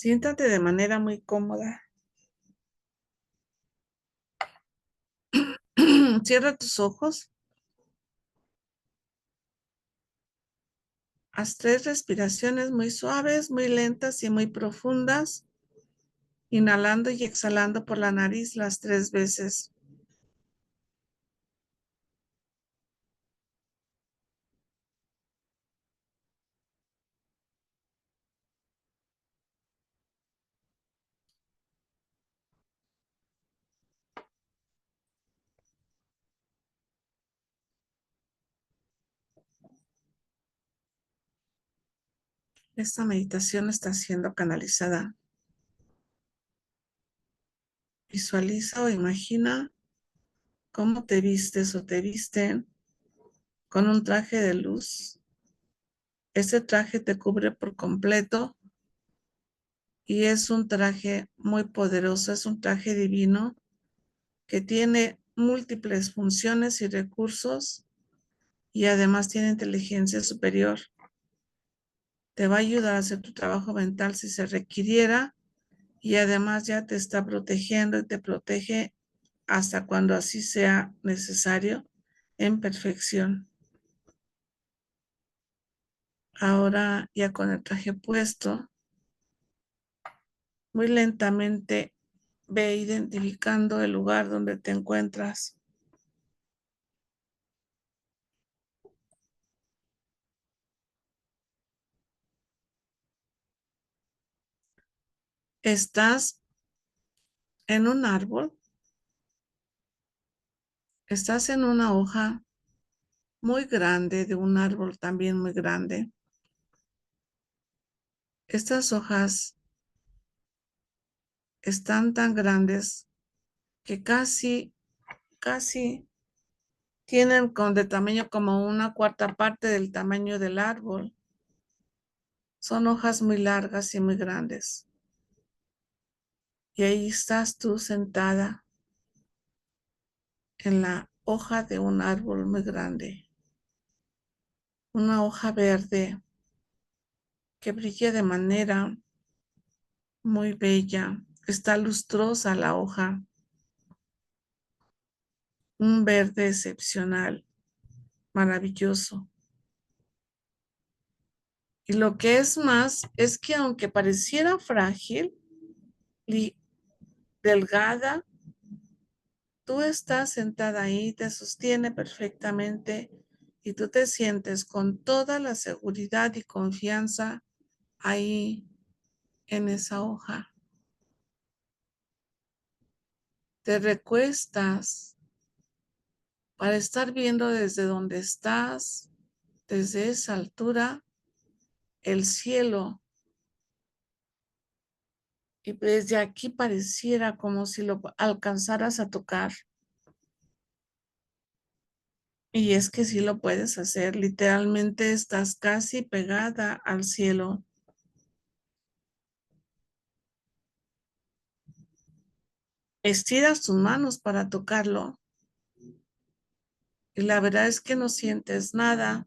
Siéntate de manera muy cómoda. Cierra tus ojos. Haz 3 respiraciones muy suaves, muy lentas y muy profundas. Inhalando y exhalando por la nariz las 3 veces. Esta meditación está siendo canalizada. Visualiza o imagina cómo te vistes o te visten con un traje de luz. Ese traje te cubre por completo y es un traje muy poderoso, es un traje divino que tiene múltiples funciones y recursos y además tiene inteligencia superior. Te va a ayudar a hacer tu trabajo mental si se requiriera y además ya te está protegiendo y te protege hasta cuando así sea necesario en perfección. Ahora ya con el traje puesto, muy lentamente ve identificando el lugar donde te encuentras. Estás en un árbol, estás en una hoja muy grande de un árbol también muy grande. Estas hojas están tan grandes que casi tienen de tamaño como una cuarta parte del tamaño del árbol. Son hojas muy largas y muy grandes. Y ahí estás tú sentada en la hoja de un árbol muy grande. Una hoja verde que brilla de manera muy bella. Está lustrosa la hoja. Un verde excepcional, maravilloso. Y lo que es más es que aunque pareciera frágil y delgada, tú estás sentada ahí, te sostiene perfectamente y tú te sientes con toda la seguridad y confianza ahí en esa hoja. Te recuestas para estar viendo desde donde estás, desde esa altura, el cielo. Y desde aquí pareciera como si lo alcanzaras a tocar. Y es que sí lo puedes hacer. Literalmente estás casi pegada al cielo. Estiras tus manos para tocarlo. Y la verdad es que no sientes nada.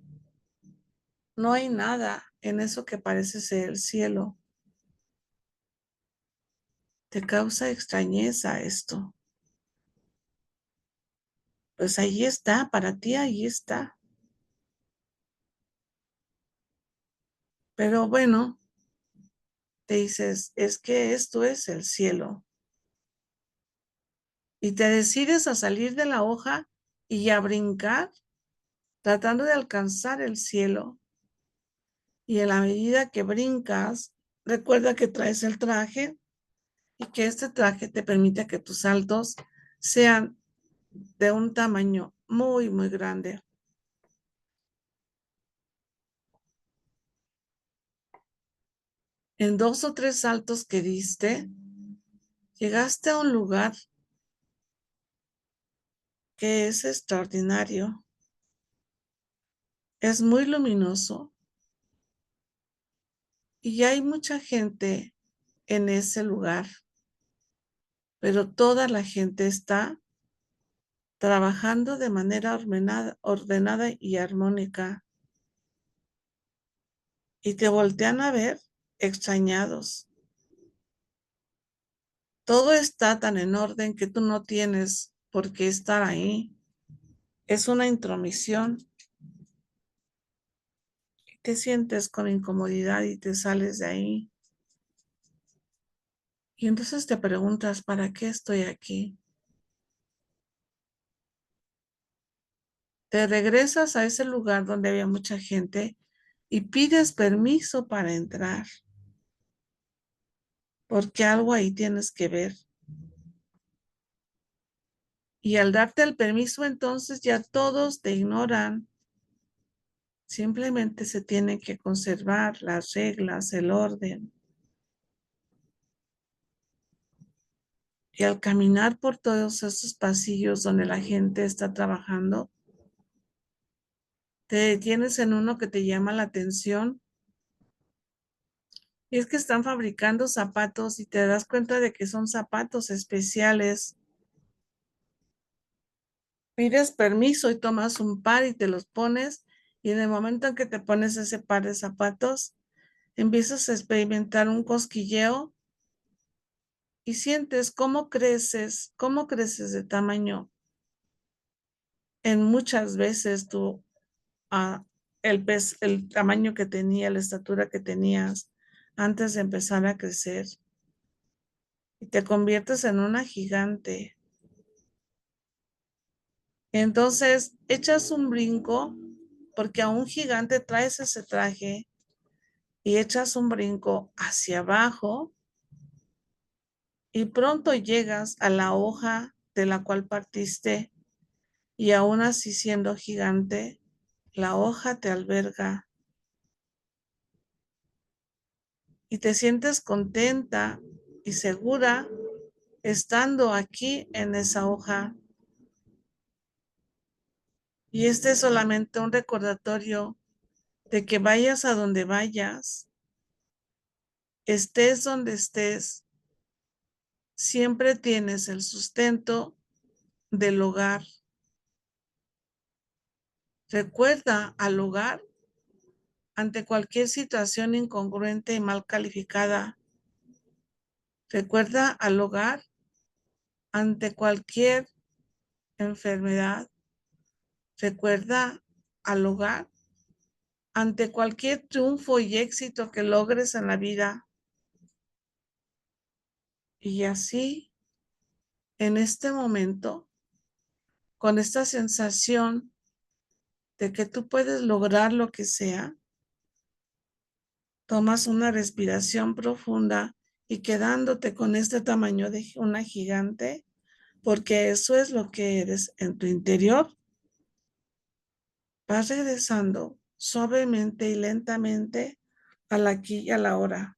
No hay nada en eso que parece ser el cielo. Te causa extrañeza esto. Pues ahí está, para ti ahí está. Pero bueno, te dices, es que esto es el cielo. Y te decides a salir de la hoja y a brincar, tratando de alcanzar el cielo. Y en la medida que brincas, recuerda que traes el traje y que este traje te permite que tus saltos sean de un tamaño muy, muy grande. En 2 o 3 saltos que diste, llegaste a un lugar que es extraordinario. Es muy luminoso y hay mucha gente en ese lugar, pero toda la gente está trabajando de manera ordenada y armónica y te voltean a ver extrañados. Todo está tan en orden que tú no tienes por qué estar ahí. Es una intromisión. Te sientes con incomodidad y te sales de ahí. Y entonces te preguntas, ¿para qué estoy aquí? Te regresas a ese lugar donde había mucha gente y pides permiso para entrar, porque algo ahí tienes que ver. Y al darte el permiso, entonces ya todos te ignoran. Simplemente se tienen que conservar las reglas, el orden. Y al caminar por todos esos pasillos donde la gente está trabajando, te detienes en uno que te llama la atención. Y es que están fabricando zapatos y te das cuenta de que son zapatos especiales. Pides permiso y tomas un par y te los pones. Y en el momento en que te pones ese par de zapatos, empiezas a experimentar un cosquilleo y sientes cómo creces de tamaño en muchas veces el tamaño que tenía, la estatura que tenías antes de empezar a crecer y te conviertes en una gigante. Entonces echas un brinco porque a un gigante traes ese traje y echas un brinco hacia abajo y pronto llegas a la hoja de la cual partiste y aún así siendo gigante, la hoja te alberga y te sientes contenta y segura estando aquí en esa hoja. Y este es solamente un recordatorio de que vayas a donde vayas, estés donde estés, siempre tienes el sustento del hogar. Recuerda al hogar ante cualquier situación incongruente y mal calificada. Recuerda al hogar ante cualquier enfermedad. Recuerda al hogar ante cualquier triunfo y éxito que logres en la vida. Y así, en este momento, con esta sensación de que tú puedes lograr lo que sea, tomas una respiración profunda y quedándote con este tamaño de una gigante, porque eso es lo que eres en tu interior, vas regresando suavemente y lentamente al aquí y a la hora.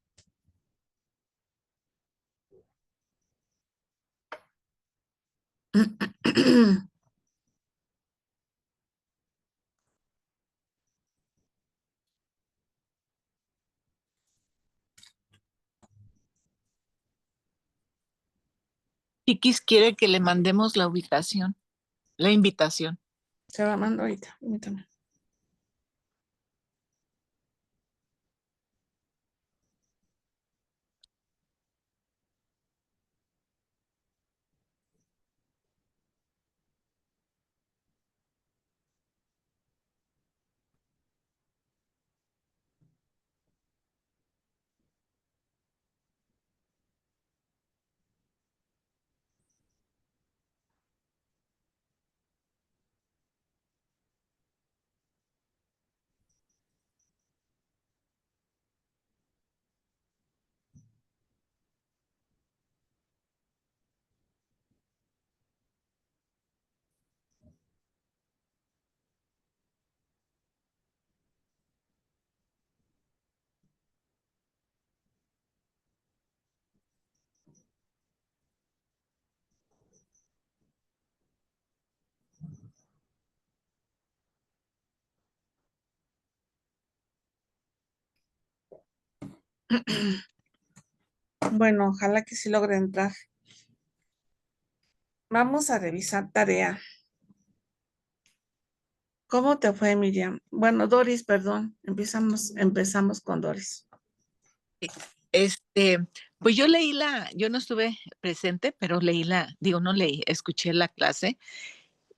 Chiquis quiere que le mandemos la ubicación, la invitación. Se la mando ahorita, permítame. Bueno, ojalá que sí logre entrar. Vamos a revisar tarea. ¿Cómo te fue, Miriam? Bueno, Doris, perdón. Empezamos con Doris. Eh, pues yo no estuve presente, pero no leí, escuché la clase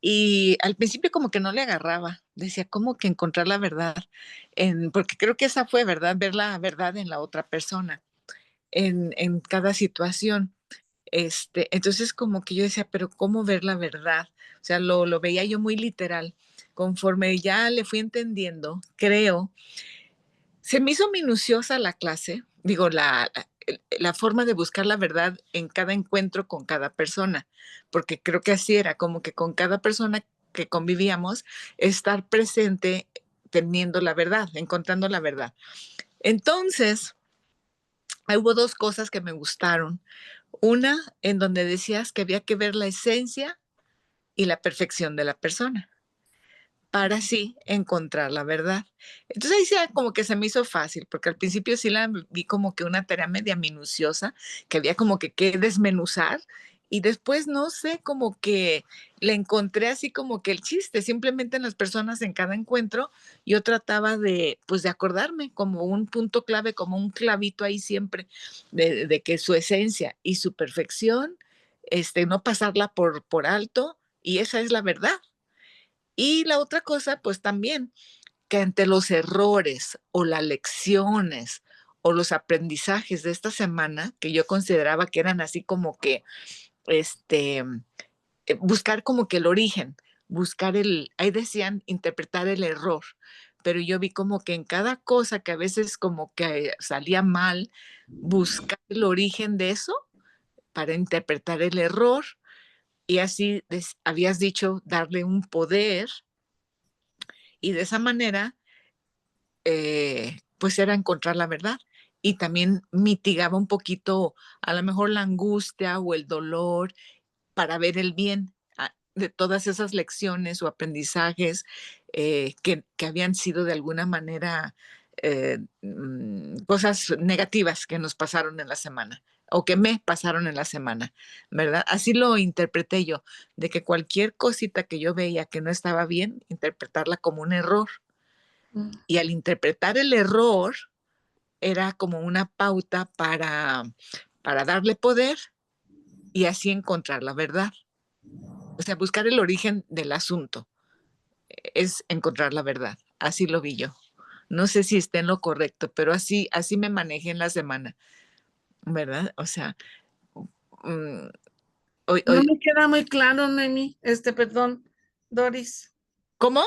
y al principio como que no le agarraba, decía como que encontrar la verdad, porque creo que esa fue verdad, ver la verdad en la otra persona, en cada situación. Entonces como que yo decía, pero ¿cómo ver la verdad? O sea, lo veía yo muy literal. Conforme ya le fui entendiendo, creo, se me hizo minuciosa la clase, digo, la forma de buscar la verdad en cada encuentro con cada persona, porque creo que así era, como que con cada persona que convivíamos, estar presente teniendo la verdad, encontrando la verdad. Entonces, hubo dos cosas que me gustaron. Una, en donde decías que había que ver la esencia y la perfección de la persona para así encontrar la verdad. Entonces ahí sí como que se me hizo fácil, porque al principio sí la vi como que una tarea media minuciosa, que había como que desmenuzar, y después no sé, como que le encontré así como que el chiste, simplemente en las personas en cada encuentro, yo trataba de, pues de acordarme como un punto clave, como un clavito ahí siempre, de que su esencia y su perfección, no pasarla por alto, y esa es la verdad. Y la otra cosa, pues también, que ante los errores o las lecciones o los aprendizajes de esta semana, que yo consideraba que eran así como que, este, buscar como que el origen, ahí decían interpretar el error, pero yo vi como que en cada cosa que a veces como que salía mal, buscar el origen de eso para interpretar el error y así habías dicho darle un poder y de esa manera pues era encontrar la verdad y también mitigaba un poquito a lo mejor la angustia o el dolor para ver el bien de todas esas lecciones o aprendizajes que habían sido de alguna manera cosas negativas que nos pasaron en la semana o que me pasaron en la semana, ¿verdad? Así lo interpreté yo, de que cualquier cosita que yo veía que no estaba bien, interpretarla como un error y al interpretar el error era como una pauta para darle poder y así encontrar la verdad. O sea, buscar el origen del asunto es encontrar la verdad. Así lo vi yo. No sé si esté en lo correcto, pero así me manejé en la semana, ¿verdad? O sea, mm, hoy, No hoy, me queda muy claro, Noemi, perdón, Doris, ¿cómo?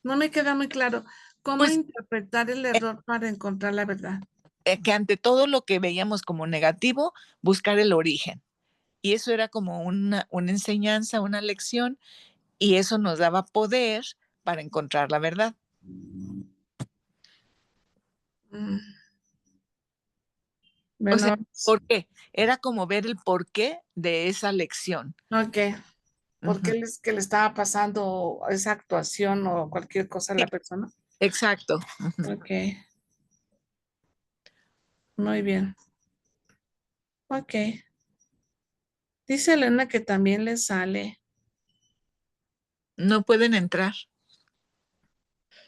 no me queda muy claro cómo Pues interpretar el error para encontrar la verdad. que ante todo lo que veíamos como negativo, buscar el origen. Y eso era como una enseñanza, una lección, y eso nos daba poder para encontrar la verdad. Mm, O sea, Bueno, ¿por qué? Era como ver el porqué de esa lección. ok. ¿Por Ujú. qué que le estaba pasando esa actuación o cualquier cosa a Sí, la persona? exacto. Ujú. Ok, muy bien. Ok. Dice Elena que también le sale, No pueden entrar.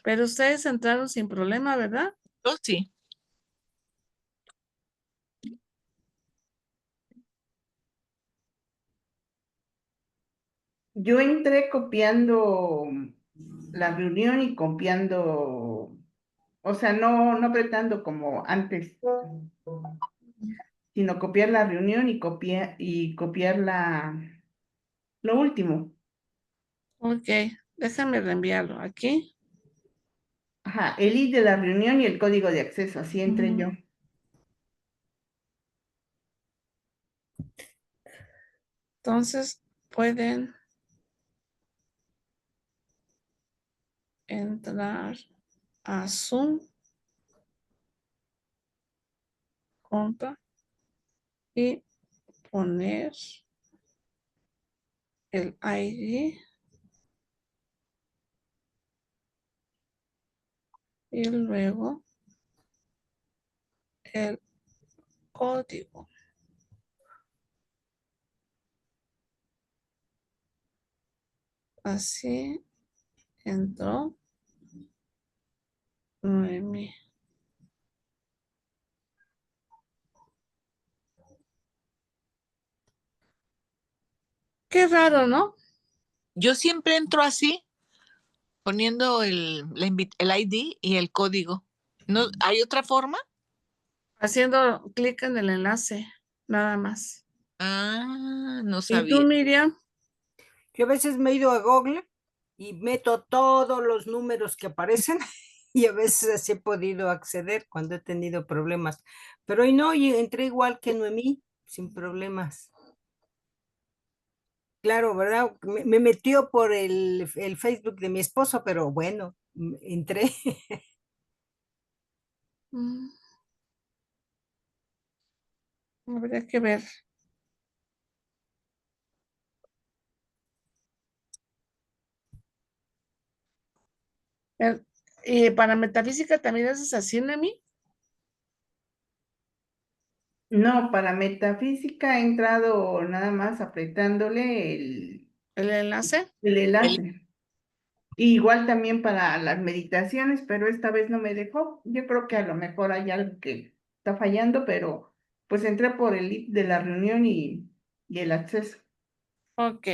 pero ustedes entraron sin problema, ¿verdad? Yo sí. Yo entré copiando la reunión y copiando, o sea, no apretando como antes, sino copiar la reunión y copiar lo último. Ok, déjame reenviarlo aquí. Ajá, el ID de la reunión y el código de acceso, así entré Ujú. yo. Entonces, pueden entrar a Zoom, compa, y poner el ID y luego el código. Así entró Noemi. Qué raro, ¿no? Yo siempre entro así, poniendo el ID y el código. ¿No, hay otra forma? Haciendo clic en el enlace, nada más. Ah, no ¿Y tú, sabía. Miriam? Yo a veces me he ido a Google y meto todos los números que aparecen y a veces así he podido acceder cuando he tenido problemas. Pero hoy no, y entré igual que Noemí, sin problemas. Claro, ¿verdad? Me metió por el Facebook de mi esposo, pero bueno, entré. Mm, habría que ver. Eh, ¿Y para metafísica también haces así, Nemi? No, para metafísica he entrado nada más apretándole ¿El enlace? el El- enlace. Y igual también para las meditaciones, pero esta vez no me dejó. Yo creo que a lo mejor hay algo que está fallando, pero pues entré por el link de la reunión y el acceso. Ok.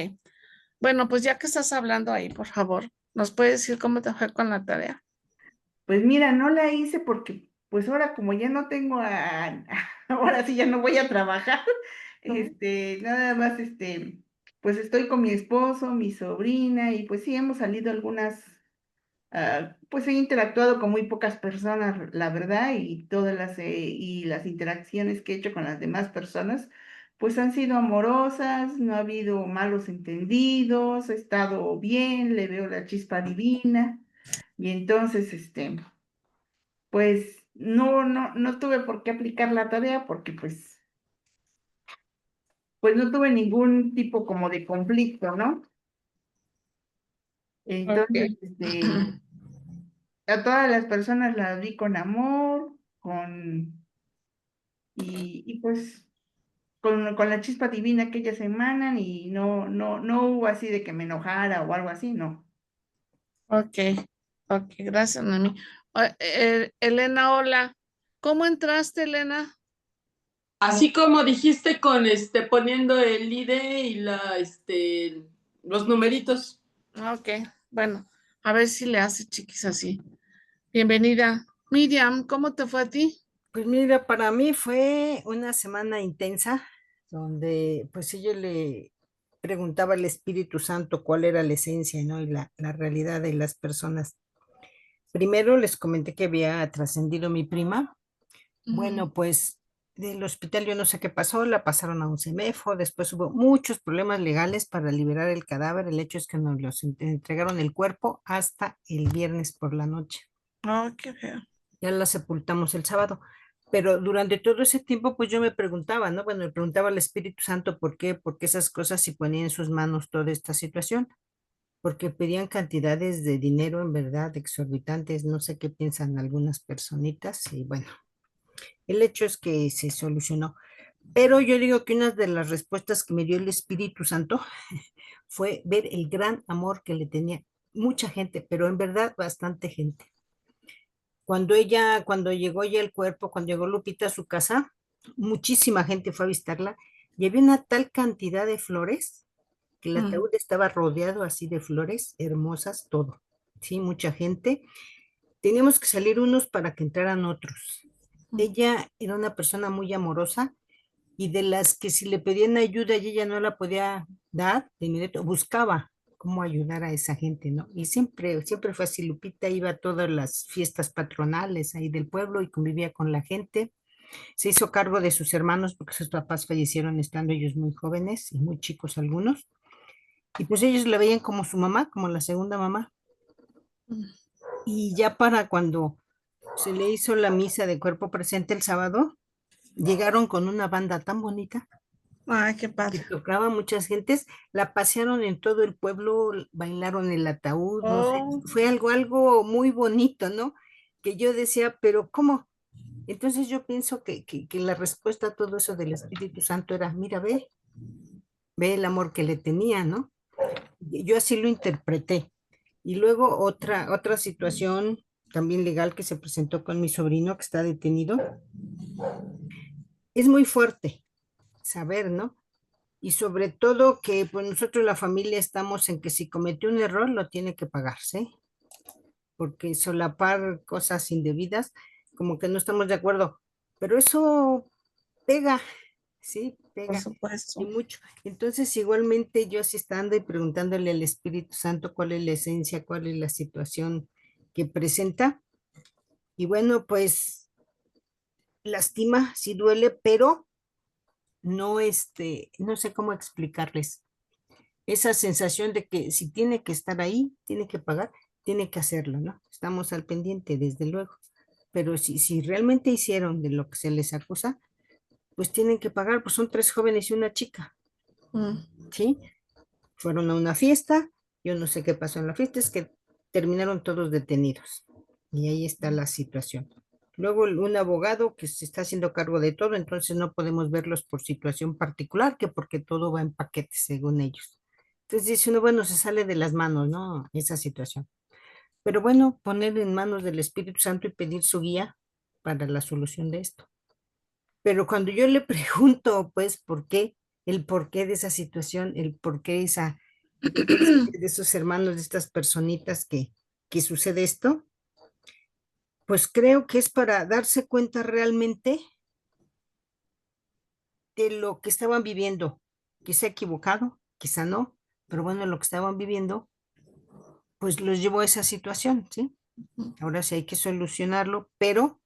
Bueno, pues ya que estás hablando ahí, por favor, ¿nos puedes decir cómo te fue con la tarea? Pues mira, no la hice porque pues ahora como ya no tengo ahora sí ya no voy a trabajar, Ujú. nada más pues estoy con mi esposo, mi sobrina y pues sí hemos salido algunas. Pues he interactuado con muy pocas personas, la verdad, y y las interacciones que he hecho con las demás personas, pues han sido amorosas, no ha habido malos entendidos, he estado bien, le veo la chispa divina, y entonces, pues no tuve por qué aplicar la tarea porque pues no tuve ningún tipo como de conflicto, ¿no? Entonces, Ok. a todas las personas las vi con amor, y pues con la chispa divina que ellas emanan y no hubo así de que me enojara o algo así, no. Ok, ok, gracias, Noemí. Elena, hola. ¿Cómo entraste, Elena? Así como dijiste con poniendo el ID y los numeritos. Ok, bueno, a ver si le hace chiquis así. Bienvenida. Miriam, ¿cómo te fue a ti? Pues mira, para mí fue una semana intensa donde pues yo le preguntaba al Espíritu Santo cuál era la esencia, ¿no? Y la realidad de las personas. Primero les comenté que había trascendido mi prima. Ujú. Bueno, pues del hospital yo no sé qué pasó, la pasaron a un CEMEFO, después hubo muchos problemas legales para liberar el cadáver. El hecho es que nos los entregaron el cuerpo hasta el viernes por la noche. Oh, qué feo. Ya la sepultamos el sábado. Pero durante todo ese tiempo, pues yo me preguntaba, ¿no? Bueno, le preguntaba al Espíritu Santo por qué esas cosas si ponía en sus manos toda esta situación, porque pedían cantidades de dinero en verdad exorbitantes, no sé qué piensan algunas personitas, y bueno, el hecho es que se solucionó. Pero yo digo que una de las respuestas que me dio el Espíritu Santo fue ver el gran amor que le tenía mucha gente, pero en verdad bastante gente. Cuando llegó ya el cuerpo, cuando llegó Lupita a su casa, muchísima gente fue a visitarla y había una tal cantidad de flores que el Mm, ataúd estaba rodeado así de flores hermosas, todo. Sí, mucha gente. Teníamos que salir unos para que entraran otros. mm, Ella era una persona muy amorosa y de las que si le pedían ayuda y ella no la podía dar, de inmediato buscaba cómo ayudar a esa gente, ¿no? Y siempre fue así. Lupita iba a todas las fiestas patronales ahí del pueblo y convivía con la gente. Se hizo cargo de sus hermanos porque sus papás fallecieron estando ellos muy jóvenes y muy chicos algunos. Y pues ellos la veían como su mamá, como la segunda mamá. mm. Y ya para cuando se le hizo la misa de cuerpo presente el sábado, llegaron con una banda tan bonita Ay, qué que padre. tocaba muchas gentes, la pasearon en todo el pueblo, bailaron el ataúd, no sé, Oh, fue algo muy bonito, ¿no? Que yo decía, pero ¿cómo? Entonces yo pienso que la respuesta a todo eso del Espíritu Santo era, mira, ve el amor que le tenía, ¿no? Yo así lo interpreté. Y luego otra situación también legal que se presentó con mi sobrino que está detenido, es muy fuerte saber, ¿no? Y sobre todo que pues nosotros la familia estamos en que si cometió un error lo tiene que pagar, ¿sí? Porque solapar cosas indebidas, como que no estamos de acuerdo. Pero eso pega, sí, Por pega y supuesto. mucho. Entonces, igualmente yo así estando y preguntándole al Espíritu Santo cuál es la esencia, cuál es la situación que presenta. Y bueno, pues lastima, sí duele, pero no, no sé cómo explicarles. Esa sensación de que si tiene que estar ahí, tiene que pagar, tiene que hacerlo, ¿no? Estamos al pendiente, desde luego. Pero si realmente hicieron de lo que se les acusa, pues tienen que pagar, pues son 3 jóvenes y una chica, Mm, ¿sí? Fueron a una fiesta, yo no sé qué pasó en la fiesta, es que terminaron todos detenidos. Y ahí está la situación. Luego un abogado que se está haciendo cargo de todo, entonces no podemos verlos por situación particular, que porque todo va en paquetes, según ellos. Entonces dice uno, bueno, se sale de las manos, ¿no? Esa situación. Pero bueno, poner en manos del Espíritu Santo y pedir su guía para la solución de esto. Pero cuando yo le pregunto, pues, ¿por qué? El porqué de esa situación, el porqué de esos hermanos, de estas personitas que sucede esto, pues creo que es para darse cuenta realmente de lo que estaban viviendo. Quizá equivocado, quizá no, pero bueno, lo que estaban viviendo, pues los llevó a esa situación, ¿sí? Ahora sí hay que solucionarlo, pero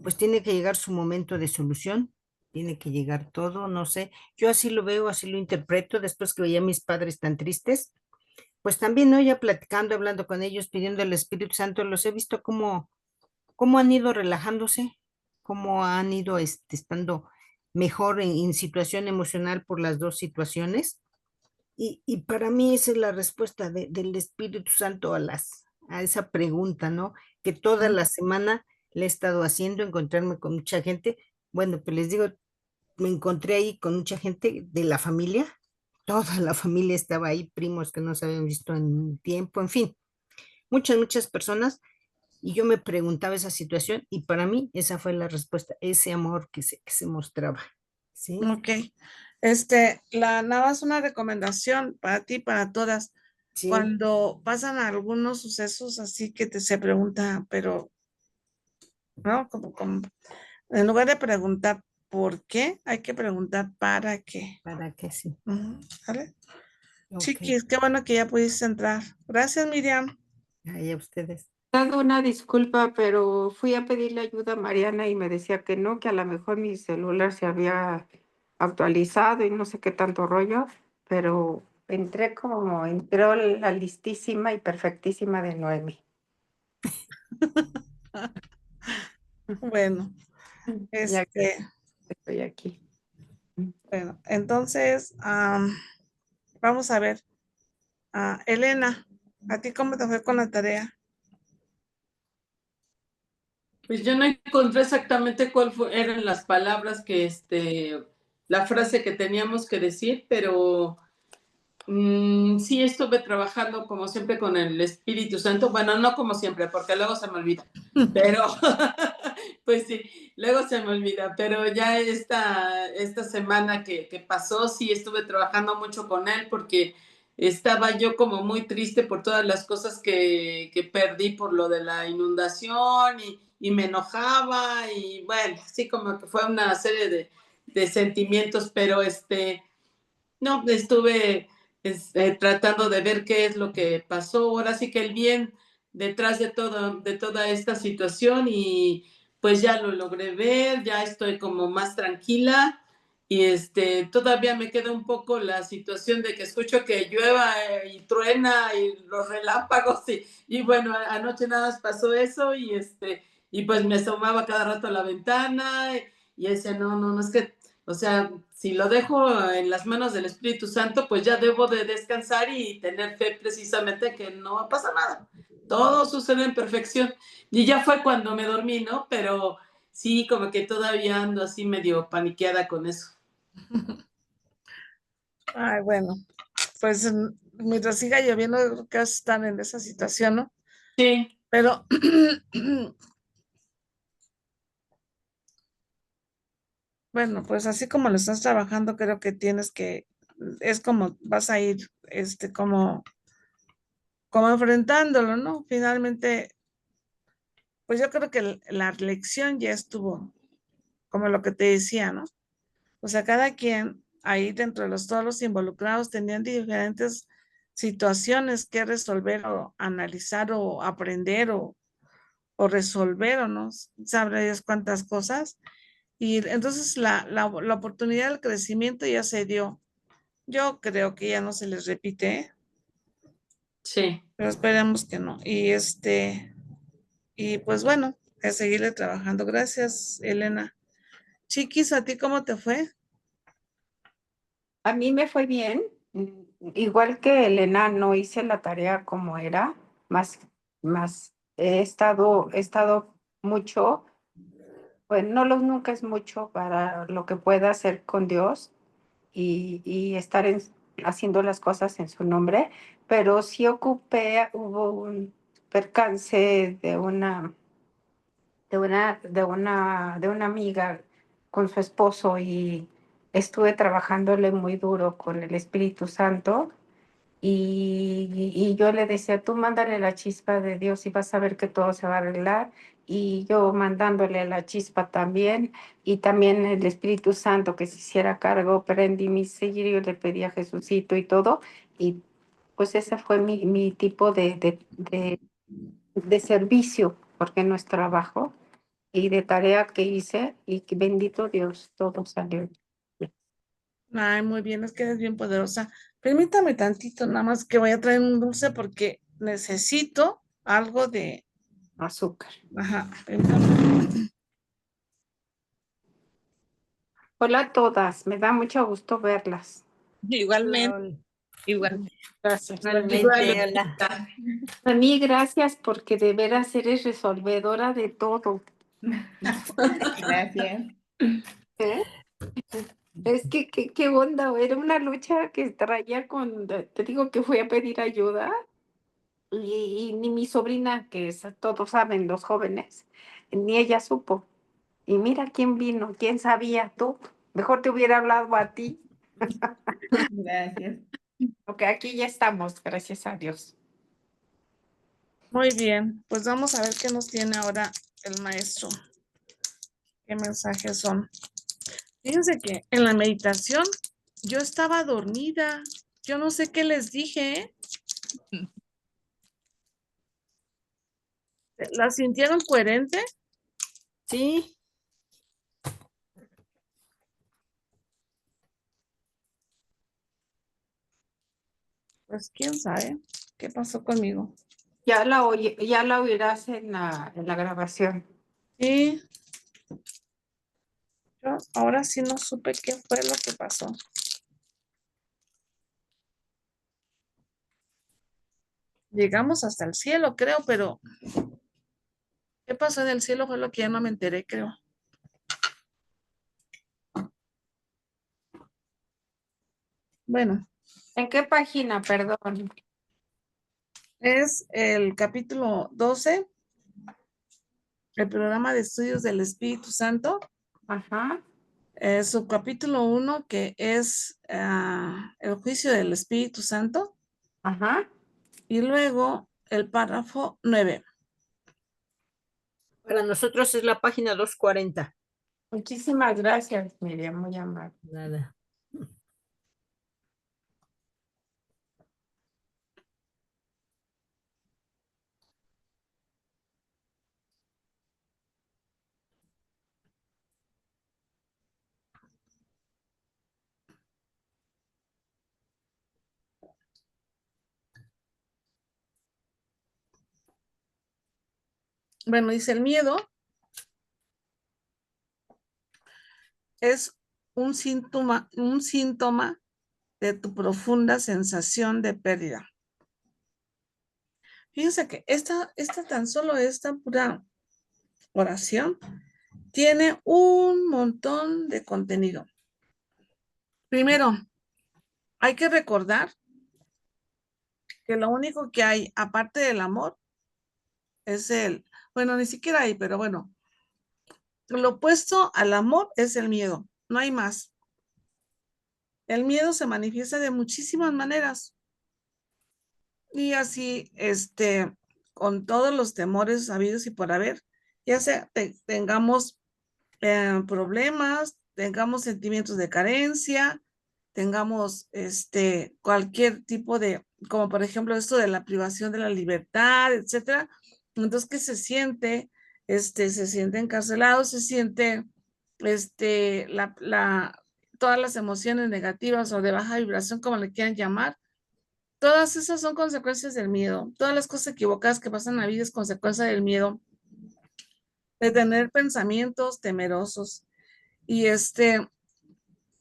pues tiene que llegar su momento de solución, tiene que llegar todo, no sé, yo así lo veo, así lo interpreto, después que veía a mis padres tan tristes, pues también, ¿no? Ya platicando, hablando con ellos, pidiendo al Espíritu Santo, los he visto cómo han ido relajándose, cómo han ido estando mejor en situación emocional por las dos situaciones. Y para mí esa es la respuesta del Espíritu Santo a esa pregunta, ¿no? Que toda mm, la semana le he estado haciendo, encontrarme con mucha gente. Bueno, pues les digo, me encontré ahí con mucha gente de la familia. Toda la familia estaba ahí, primos que no se habían visto en un tiempo, en fin, muchas personas. Y yo me preguntaba esa situación y para mí esa fue la respuesta, ese amor que se mostraba, ¿sí? ok. Nada más una recomendación para ti, para todas. Sí, Cuando pasan algunos sucesos así que se pregunta, pero, ¿no? En lugar de preguntar por qué, hay que preguntar para qué. para que sí. Ujú, ¿vale? Ok, Chiquis, qué bueno que ya pudiste entrar. Gracias, Miriam. ahí a ustedes. Dado una disculpa, pero fui a pedirle ayuda a Mariana y me decía que no, que a lo mejor mi celular se había actualizado y no sé qué tanto rollo, pero entró la listísima y perfectísima de Noemi. Bueno, Ya que este, estoy aquí. bueno, entonces, vamos a ver. Elena, ¿a ti cómo te fue con la tarea? Pues yo no encontré exactamente eran las palabras la frase que teníamos que decir, pero sí estuve trabajando como siempre con el Espíritu Santo. Bueno, no como siempre, porque luego se me olvida, pero pues sí, luego se me olvida, pero ya esta semana que pasó, sí estuve trabajando mucho con él porque estaba yo como muy triste por todas las cosas que perdí por lo de la inundación y me enojaba y bueno, sí como que fue una serie de sentimientos, pero no, estuve tratando de ver qué es lo que pasó. Ahora sí que el bien detrás de toda esta situación y pues ya lo logré ver, ya estoy como más tranquila y todavía me queda un poco la situación de que escucho que llueva y truena y los relámpagos y bueno, anoche nada más pasó eso y pues me asomaba cada rato a la ventana y decía, no, es que o sea, si lo dejo en las manos del Espíritu Santo, pues ya debo de descansar y tener fe precisamente que no pasa nada. Todo sucede en perfección. Y ya fue cuando me dormí, ¿no? Pero sí, como que todavía ando así medio paniqueada con eso. Ay, bueno, pues mientras siga lloviendo, creo que están en esa situación, ¿no? Sí, Pero, bueno, pues así como lo estás trabajando, creo que tienes que es como vas a ir, como enfrentándolo, ¿no? Finalmente, pues yo creo que la lección ya estuvo, como lo que te decía, ¿no? O sea, cada quien ahí dentro de todos los involucrados tenían diferentes situaciones que resolver o analizar o aprender o resolver o no, sabrá Dios cuántas cosas. Y entonces la oportunidad del crecimiento ya se dio. Yo creo que ya no se les repite, ¿eh? Sí. Pero esperemos que no. Y pues bueno, a seguirle trabajando. Gracias, Elena. Chiquis, ¿a ti cómo te fue? A mí me fue bien. Igual que Elena, no hice la tarea como era, más he estado mucho, pues no los nunca es mucho para lo que pueda hacer con Dios y estar haciendo las cosas en su nombre, pero sí hubo un percance de una amiga con su esposo y estuve trabajándole muy duro con el Espíritu Santo y yo le decía, tú mándale la chispa de Dios y vas a ver que todo se va a arreglar. Y yo mandándole la chispa también, y también el Espíritu Santo que se hiciera cargo, prendí mi sello, le pedí a Jesucito y todo, y pues ese fue mi tipo de servicio, porque no es trabajo, y de tarea que hice, y que bendito Dios, todo salió bien. Ay, muy bien, es que eres bien poderosa. Permítame tantito, nada más que voy a traer un dulce porque necesito algo de... Azúcar. Ajá, permítame. Hola a todas, me da mucho gusto verlas. Igualmente, Hola, igualmente. Gracias. igualmente, hola. A mí, gracias, porque de veras eres resolvedora de todo. Gracias. ¿Eh? Es que, qué onda, era una lucha que traía te digo que fui a pedir ayuda y ni mi sobrina, todos saben, los jóvenes, ni ella supo. Y mira quién vino, quién sabía tú. Mejor te hubiera hablado a ti, Gracias. porque aquí ya estamos, gracias a Dios. Muy bien, pues vamos a ver qué nos tiene ahora el maestro. ¿Qué mensajes son? Fíjense que en la meditación yo estaba dormida. Yo no sé qué les dije, ¿eh? ¿La sintieron coherente? Sí, Pues quién sabe qué pasó conmigo. Ya la oirás en la grabación. Y yo ahora sí no supe qué fue lo que pasó. Llegamos hasta el cielo, creo, pero ¿qué pasó en el cielo? Fue lo que ya no me enteré, creo. Bueno, ¿En qué página, perdón? es el capítulo 12, el programa de estudios del Espíritu Santo. Ajá, Su capítulo 1, que es el juicio del Espíritu Santo. ajá. Y luego el párrafo 9. para nosotros es la página 240. Muchísimas gracias, Miriam, muy amable. Nada. Bueno, dice el miedo es un síntoma de tu profunda sensación de pérdida. Fíjense que tan solo esta pura oración tiene un montón de contenido. Primero, hay que recordar que lo único que hay aparte del amor es bueno, ni siquiera hay, pero bueno, lo opuesto al amor es el miedo, no hay más. El miedo se manifiesta de muchísimas maneras. Y así, con todos los temores habidos y por haber, ya sea tengamos problemas, tengamos sentimientos de carencia, tengamos cualquier tipo de, como por ejemplo esto de la privación de la libertad, etcétera. Entonces, ¿qué se siente? Se siente encarcelado, se siente todas las emociones negativas o de baja vibración, como le quieran llamar. Todas esas son consecuencias del miedo. Todas las cosas equivocadas que pasan en la vida es consecuencia del miedo, de tener pensamientos temerosos. Y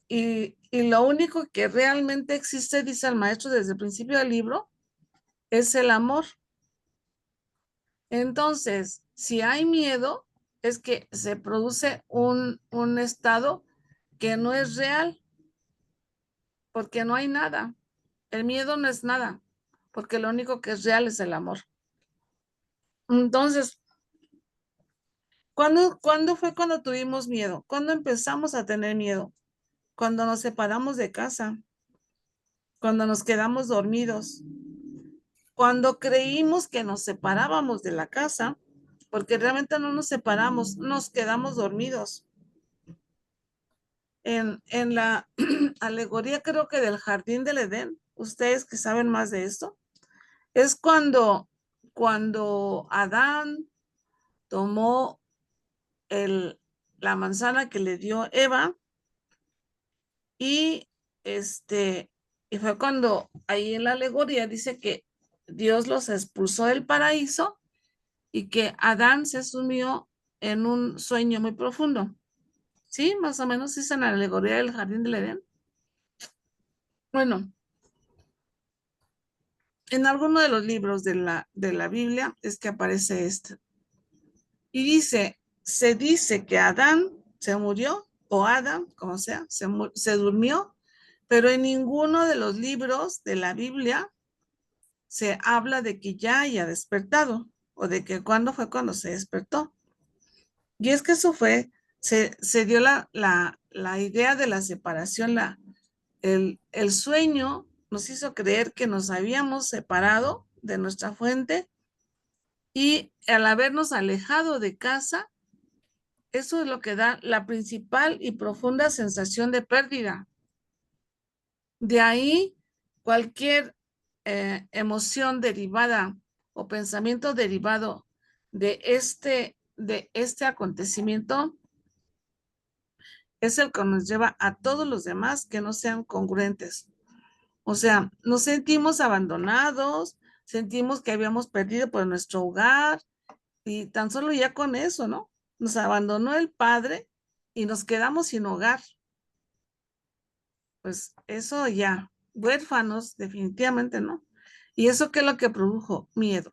y lo único que realmente existe, dice el maestro desde el principio del libro, es el amor. Entonces, si hay miedo, es que se produce un estado que no es real, porque no hay nada. El miedo no es nada, porque lo único que es real es el amor. Entonces, ¿cuándo fue cuando tuvimos miedo? ¿Cuándo empezamos a tener miedo? Cuando nos separamos de casa, cuando nos quedamos dormidos, cuando creímos que nos separábamos de la casa, porque realmente no nos separamos, nos quedamos dormidos. En la alegoría, creo que del jardín del Edén, ustedes que saben más de esto, es cuando Adán tomó la manzana que le dio Eva y y fue cuando ahí en la alegoría dice que Dios los expulsó del paraíso y que Adán se sumió en un sueño muy profundo. Sí, más o menos es en la alegoría del jardín del Edén. Bueno, en alguno de los libros de la Biblia es que aparece esto. Y se dice que Adán se murió, o Adán, como sea, se durmió, pero en ninguno de los libros de la Biblia se habla de que ya haya despertado, o de que cuándo fue cuando se despertó. Y es que eso se dio la idea de la separación, el sueño nos hizo creer que nos habíamos separado de nuestra fuente y al habernos alejado de casa, eso es lo que da la principal y profunda sensación de pérdida. De ahí, cualquier emoción derivada o pensamiento derivado de este acontecimiento es el que nos lleva a todos los demás que no sean congruentes. O sea, nos sentimos abandonados, sentimos que habíamos perdido por nuestro hogar y tan solo ya con eso, ¿no? Nos abandonó el padre y nos quedamos sin hogar. Pues eso ya, huérfanos, definitivamente no. ¿Y eso qué es lo que produjo? Miedo,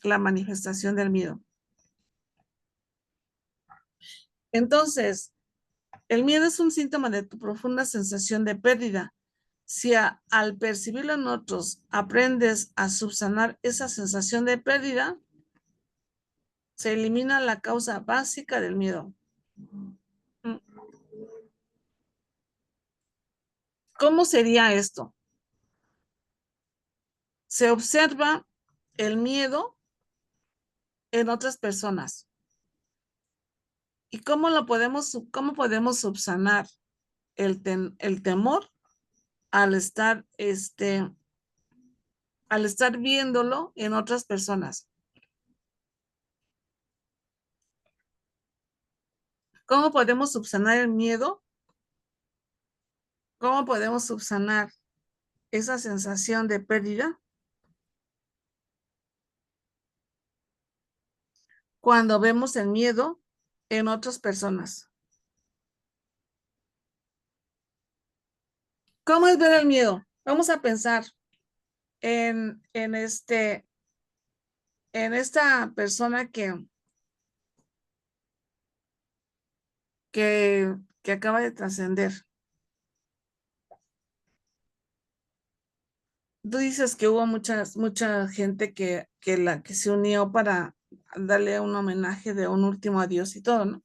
la manifestación del miedo. Entonces, el miedo es un síntoma de tu profunda sensación de pérdida. Si al percibirlo en otros aprendes a subsanar esa sensación de pérdida, se elimina la causa básica del miedo. ¿Cómo sería esto? Se observa el miedo en otras personas. ¿Y cómo podemos subsanar el temor al estar viéndolo en otras personas? ¿Cómo podemos subsanar el miedo? ¿Cómo podemos subsanar esa sensación de pérdida? Cuando vemos el miedo en otras personas. ¿Cómo es ver el miedo? Vamos a pensar en esta persona que acaba de trascender. Tú dices que hubo mucha gente que se unió para darle un homenaje de un último adiós y todo, ¿no?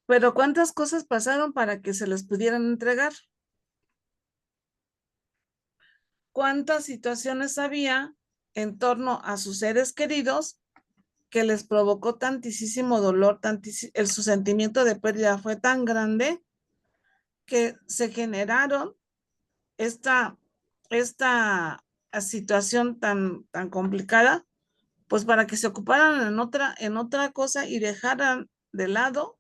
Pero ¿cuántas cosas pasaron para que se les pudieran entregar? ¿Cuántas situaciones había en torno a sus seres queridos que les provocó tantísimo dolor, su sentimiento de pérdida fue tan grande que se generaron esta, esta situación tan complicada, pues para que se ocuparan en otra cosa y dejaran de lado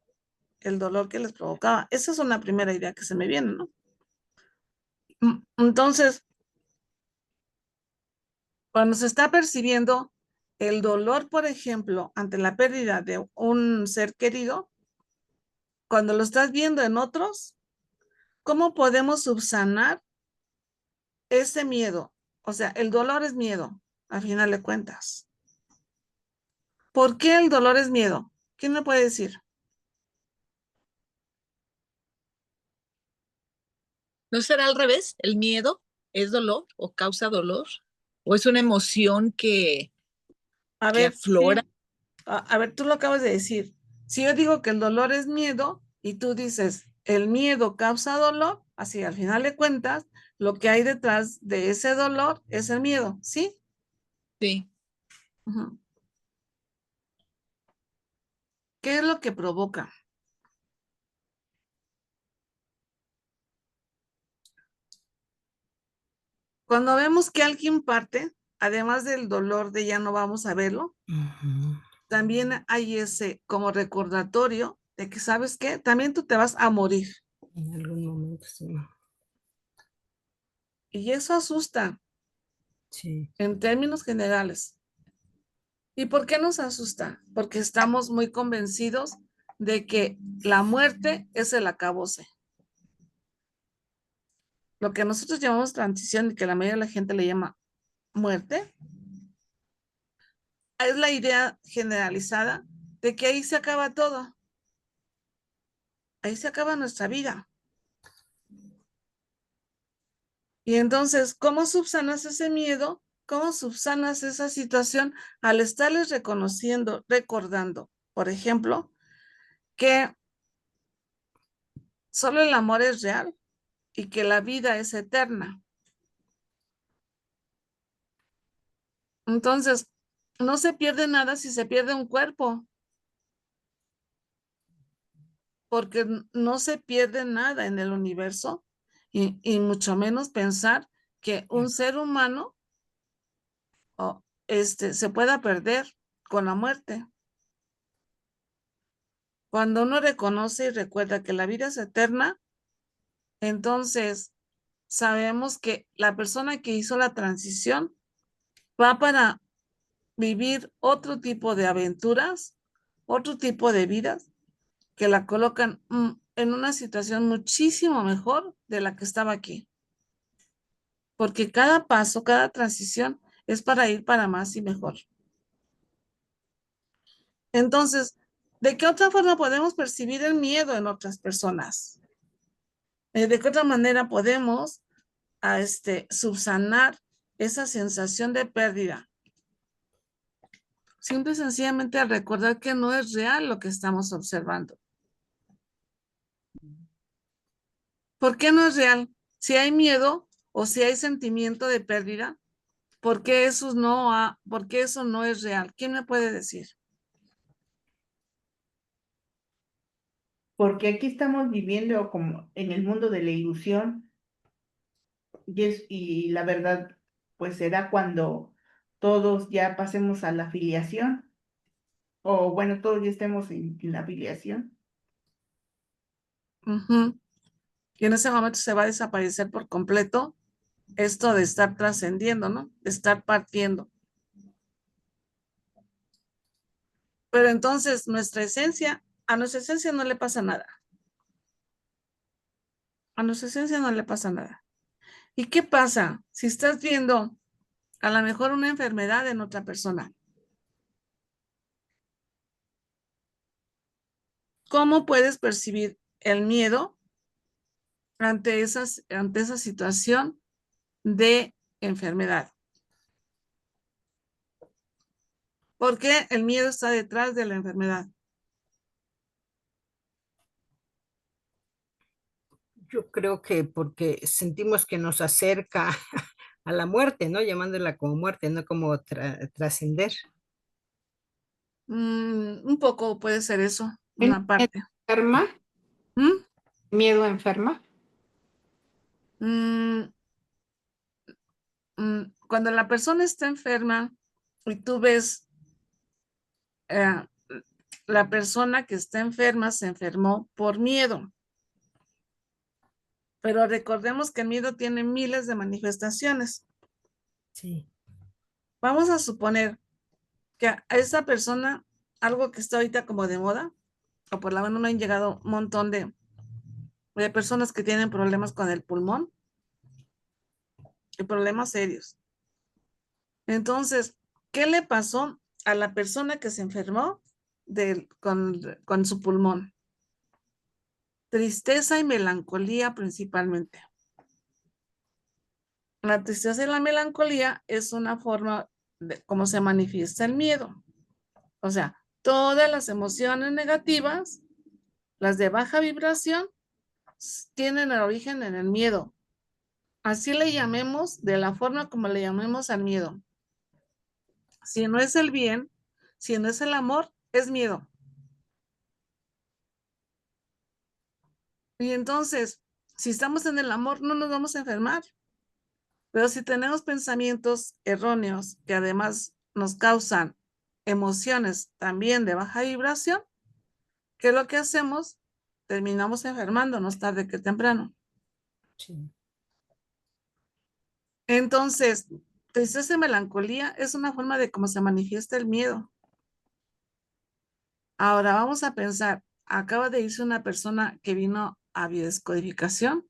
el dolor que les provocaba? Esa es una primera idea que se me viene, ¿no? Entonces, cuando se está percibiendo el dolor, por ejemplo, ante la pérdida de un ser querido, cuando lo estás viendo en otros, ¿cómo podemos subsanar ese miedo? O sea, el dolor es miedo, al final de cuentas. ¿Por qué el dolor es miedo? ¿Quién me puede decir? ¿No será al revés? ¿El miedo es dolor o causa dolor? ¿O es una emoción A que ver, aflora? sí. A ver, tú lo acabas de decir. Si yo digo que el dolor es miedo y tú dices el miedo causa dolor, así al final de cuentas, lo que hay detrás de ese dolor es el miedo, ¿sí? Sí. Ujú. ¿Qué es lo que provoca? Cuando vemos que alguien parte, además del dolor de ya no vamos a verlo, también hay ese como recordatorio de que, ¿sabes qué? También tú te vas a morir. En algún momento, sí. Y eso asusta Sí. en términos generales. ¿Y por qué nos asusta? Porque estamos muy convencidos de que la muerte es el acabose. Lo que nosotros llamamos transición y que la mayoría de la gente le llama muerte, es la idea generalizada de que ahí se acaba todo. Ahí se acaba nuestra vida. Y entonces, ¿cómo subsanas ese miedo? ¿Cómo subsanas esa situación al estarles reconociendo, recordando, por ejemplo, que solo el amor es real y que la vida es eterna? Entonces, no se pierde nada si se pierde un cuerpo, porque no se pierde nada en el universo y mucho menos pensar que un ser humano se pueda perder con la muerte. Cuando uno reconoce y recuerda que la vida es eterna, entonces sabemos que la persona que hizo la transición va para vivir otro tipo de aventuras, otro tipo de vidas que la colocan en una situación muchísimo mejor de la que estaba aquí. Porque cada paso, cada transición es para ir para más y mejor. Entonces, ¿de qué otra forma podemos percibir el miedo en otras personas? ¿De qué otra manera podemos subsanar esa sensación de pérdida? Simple y sencillamente al recordar que no es real lo que estamos observando. ¿Por qué no es real? Si hay miedo o si hay sentimiento de pérdida, ¿por qué eso no es real? ¿Quién me puede decir? Porque aquí estamos viviendo como en el mundo de la ilusión y la verdad, pues será cuando todos ya pasemos a la filiación, o bueno, todos ya estemos en la filiación. Ujú. Y en ese momento se va a desaparecer por completo esto de estar trascendiendo, ¿no? De estar partiendo. Pero entonces a nuestra esencia no le pasa nada. A nuestra esencia no le pasa nada. ¿Y qué pasa si estás viendo a lo mejor una enfermedad en otra persona? ¿Cómo puedes percibir el miedo ante esa situación de enfermedad? ¿Por qué el miedo está detrás de la enfermedad? Yo creo que porque sentimos que nos acerca a la muerte, ¿no? Llamándola como muerte, no como trascender. Un poco puede ser eso, ¿El una parte. enferma? ¿Mm? ¿Miedo enferma? Mm, Cuando la persona está enferma y tú ves eh, la persona que está enferma se enfermó por miedo. Pero recordemos que el miedo tiene miles de manifestaciones. Sí. Vamos a suponer que a esa persona, algo que está ahorita como de moda, o por la mano me han llegado un montón de personas que tienen problemas con el pulmón y problemas serios. Entonces, ¿qué le pasó a la persona que se enfermó con su pulmón? Tristeza y melancolía principalmente. La tristeza y la melancolía es una forma de cómo se manifiesta el miedo. O sea, todas las emociones negativas, las de baja vibración, tienen el origen en el miedo. Así le llamemos, de la forma como le llamemos al miedo. Si no es el bien, si no es el amor, es miedo. Y entonces, si estamos en el amor, no nos vamos a enfermar. Pero si tenemos pensamientos erróneos que además nos causan emociones también de baja vibración, ¿qué es lo que hacemos? Terminamos enfermándonos tarde que temprano. Sí. Entonces, tristeza y melancolía es una forma de cómo se manifiesta el miedo. Ahora vamos a pensar, acaba de irse una persona que vino a biodescodificación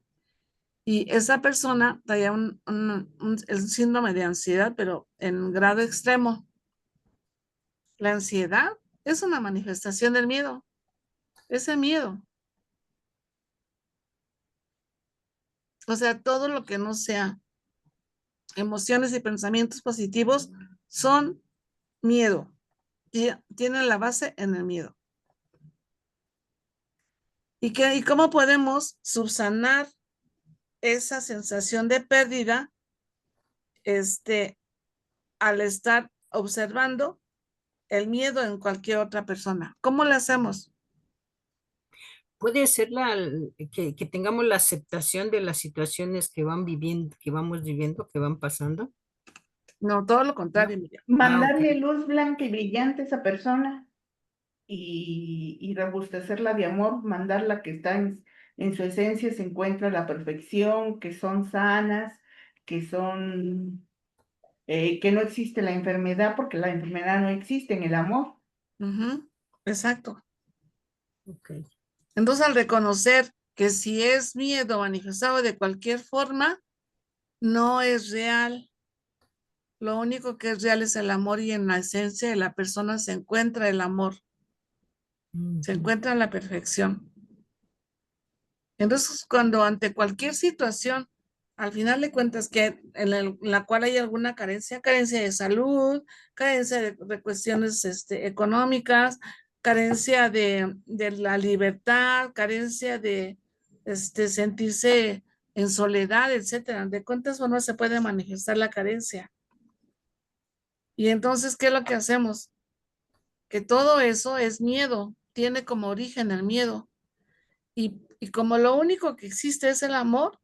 y esa persona traía el síndrome de ansiedad, pero en grado extremo. La ansiedad es una manifestación del miedo, ese miedo. O sea, todo lo que no sea emociones y pensamientos positivos son miedo. Y tienen la base en el miedo. ¿Y cómo podemos subsanar esa sensación de pérdida al estar observando el miedo en cualquier otra persona? ¿Cómo lo hacemos? Puede ser que tengamos la aceptación de las situaciones que van viviendo, que vamos viviendo, que van pasando. No, todo lo ¿No? contrario, Miriam. Ok. Mandarle luz blanca y brillante a esa persona y robustecerla de amor, mandarla que está en su esencia, se encuentra la perfección, que son sanas, que son, que no existe la enfermedad, porque la enfermedad no existe en el amor. Ujú, exacto. Ok. Entonces, al reconocer que si es miedo manifestado de cualquier forma, no es real. Lo único que es real es el amor y en la esencia de la persona se encuentra el amor, se Ujú. encuentra la perfección. Entonces, cuando ante cualquier situación, al final de cuentas que en la cual hay alguna carencia, carencia de salud, carencia de cuestiones económicas, carencia de la libertad, carencia de sentirse en soledad, etcétera. ¿De cuántas formas se puede manifestar la carencia? Y entonces, ¿qué es lo que hacemos? Que todo eso es miedo, tiene como origen el miedo. Y como lo único que existe es el amor,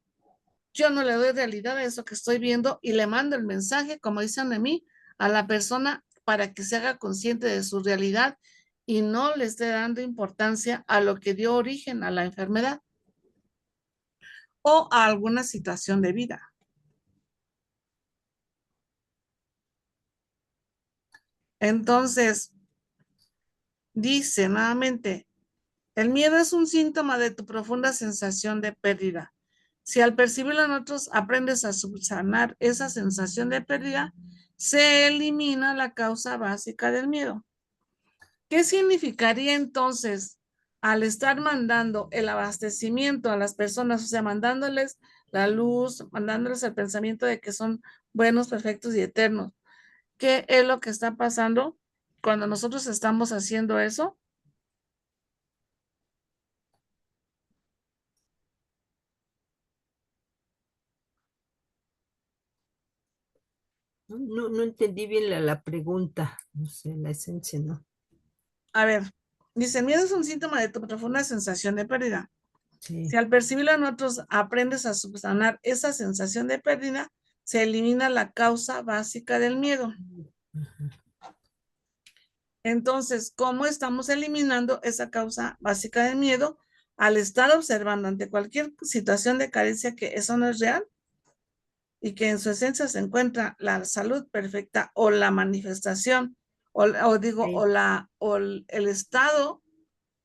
yo no le doy realidad a eso que estoy viendo y le mando el mensaje, como dicen de mí, a la persona para que se haga consciente de su realidad y no le esté dando importancia a lo que dio origen a la enfermedad o a alguna situación de vida. Entonces, dice nuevamente, el miedo es un síntoma de tu profunda sensación de pérdida. Si al percibirlo en otros aprendes a subsanar esa sensación de pérdida, se elimina la causa básica del miedo. ¿Qué significaría entonces al estar mandando el abastecimiento a las personas, o sea, mandándoles la luz, mandándoles el pensamiento de que son buenos, perfectos y eternos? ¿Qué es lo que está pasando cuando nosotros estamos haciendo eso? No entendí bien la pregunta, no sé, la esencia, ¿no? A ver, dice, el miedo es un síntoma de tu profunda sensación de pérdida. Sí. Si al percibirlo en otros aprendes a subsanar esa sensación de pérdida, se elimina la causa básica del miedo. Entonces, ¿cómo estamos eliminando esa causa básica del miedo? Al estar observando ante cualquier situación de carencia que eso no es real y que en su esencia se encuentra la salud perfecta o la manifestación o el estado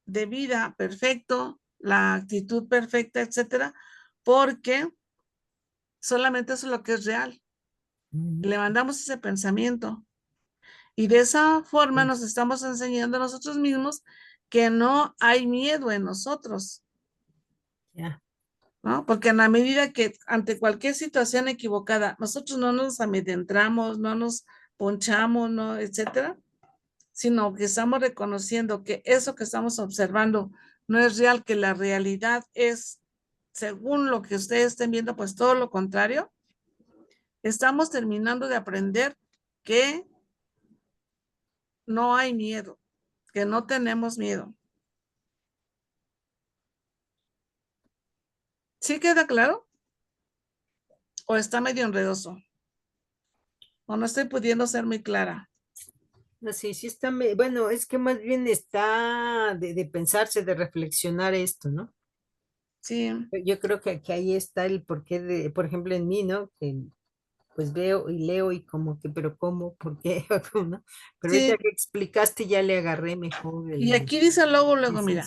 de vida perfecto, la actitud perfecta, etcétera, porque solamente eso es lo que es real. Le mandamos ese pensamiento y de esa forma nos estamos enseñando a nosotros mismos que no hay miedo en nosotros, Ya. ¿no? Porque en la medida que ante cualquier situación equivocada nosotros no nos amedrentamos, no nos ponchamos, no, etcétera, sino que estamos reconociendo que eso que estamos observando no es real, que la realidad es, según lo que ustedes estén viendo, pues todo lo contrario. Estamos terminando de aprender que no hay miedo, que no tenemos miedo. ¿Sí queda claro? ¿O está medio enredoso? ¿O no estoy pudiendo ser muy clara? No, sí, sí está, bueno, es que más bien está de pensarse, de reflexionar esto, ¿no? Sí, Yo creo que ahí está el porqué de, por ejemplo, en mí, ¿no? Que pues veo y leo y como que, pero ¿cómo? ¿Por qué? ¿No? Pero ahorita sí. que explicaste ya le agarré mejor Y aquí dice luego, la mira,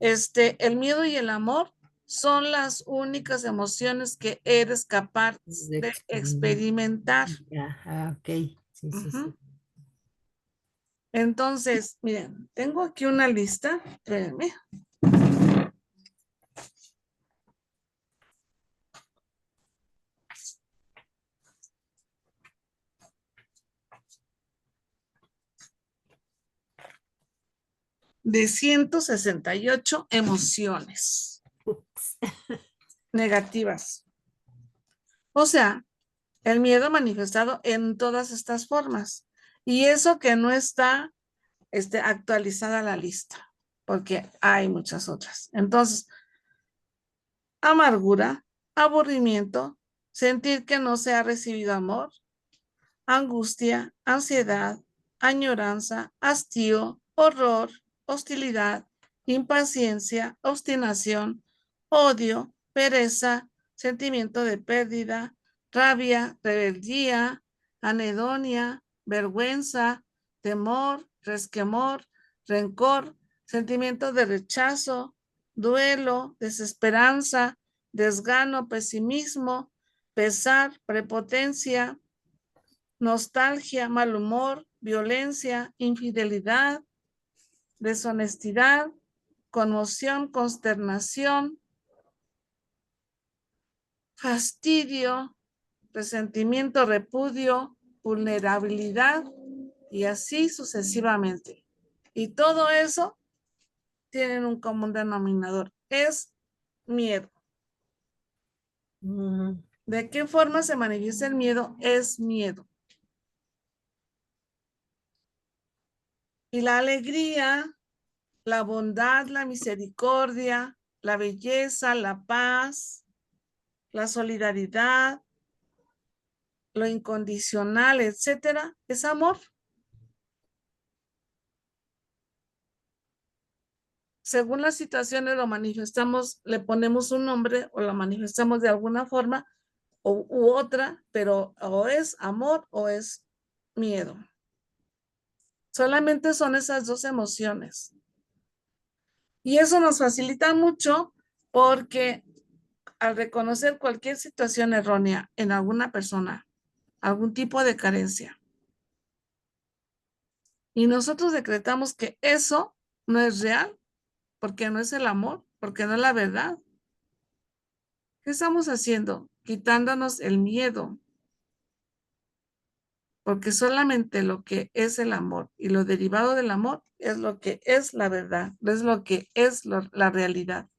esencia. el miedo y el amor son las únicas emociones que eres capaz De de experimentar. Ok, sí, sí, Ujú. sí. Entonces, miren, tengo aquí una lista, espérenme. De 168 emociones negativas. O sea, el miedo manifestado en todas estas formas. Y eso que no está actualizada la lista, porque hay muchas otras. Entonces, amargura, aburrimiento, sentir que no se ha recibido amor, angustia, ansiedad, añoranza, hastío, horror, hostilidad, impaciencia, obstinación, odio, pereza, sentimiento de pérdida, rabia, rebeldía, anedonia, vergüenza, temor, resquemor, rencor, sentimiento de rechazo, duelo, desesperanza, desgano, pesimismo, pesar, prepotencia, nostalgia, mal humor, violencia, infidelidad, deshonestidad, conmoción, consternación, fastidio, resentimiento, repudio, vulnerabilidad y así sucesivamente. Y todo eso tienen un común denominador, es miedo. ¿De qué forma se manifiesta el miedo? Es miedo. Y la alegría, la bondad, la misericordia, la belleza, la paz, la solidaridad, lo incondicional, etcétera, es amor. Según las situaciones lo manifestamos, le ponemos un nombre o lo manifestamos de alguna forma u otra, pero o es amor o es miedo. Solamente son esas dos emociones. Y eso nos facilita mucho porque al reconocer cualquier situación errónea en alguna persona, algún tipo de carencia, y nosotros decretamos que eso no es real, porque no es el amor, porque no es la verdad, ¿qué estamos haciendo? Quitándonos el miedo, porque solamente lo que es el amor y lo derivado del amor es lo que es la verdad, es lo que es la realidad.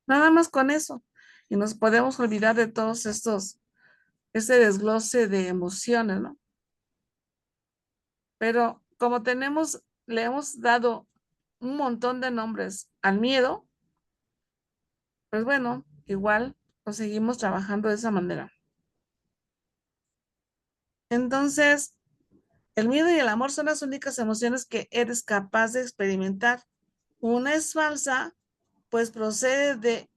Nada más con eso. Y nos podemos olvidar de todos estos ese desglose de emociones, ¿no? Pero como le hemos dado un montón de nombres al miedo, pues bueno, igual lo seguimos trabajando de esa manera. Entonces, el miedo y el amor son las únicas emociones que eres capaz de experimentar. Una es falsa, pues procede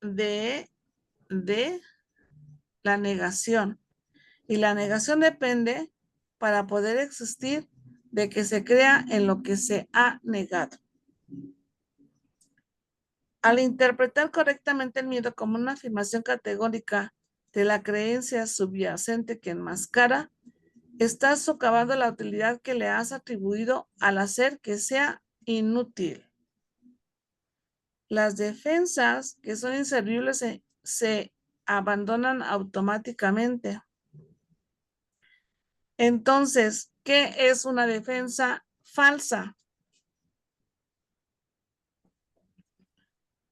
de la negación. Y la negación depende, para poder existir, de que se crea en lo que se ha negado. Al interpretar correctamente el miedo como una afirmación categórica de la creencia subyacente que enmascara, estás socavando la utilidad que le has atribuido al hacer que sea inútil. Las defensas que son inservibles se abandonan automáticamente. Entonces, ¿qué es una defensa falsa?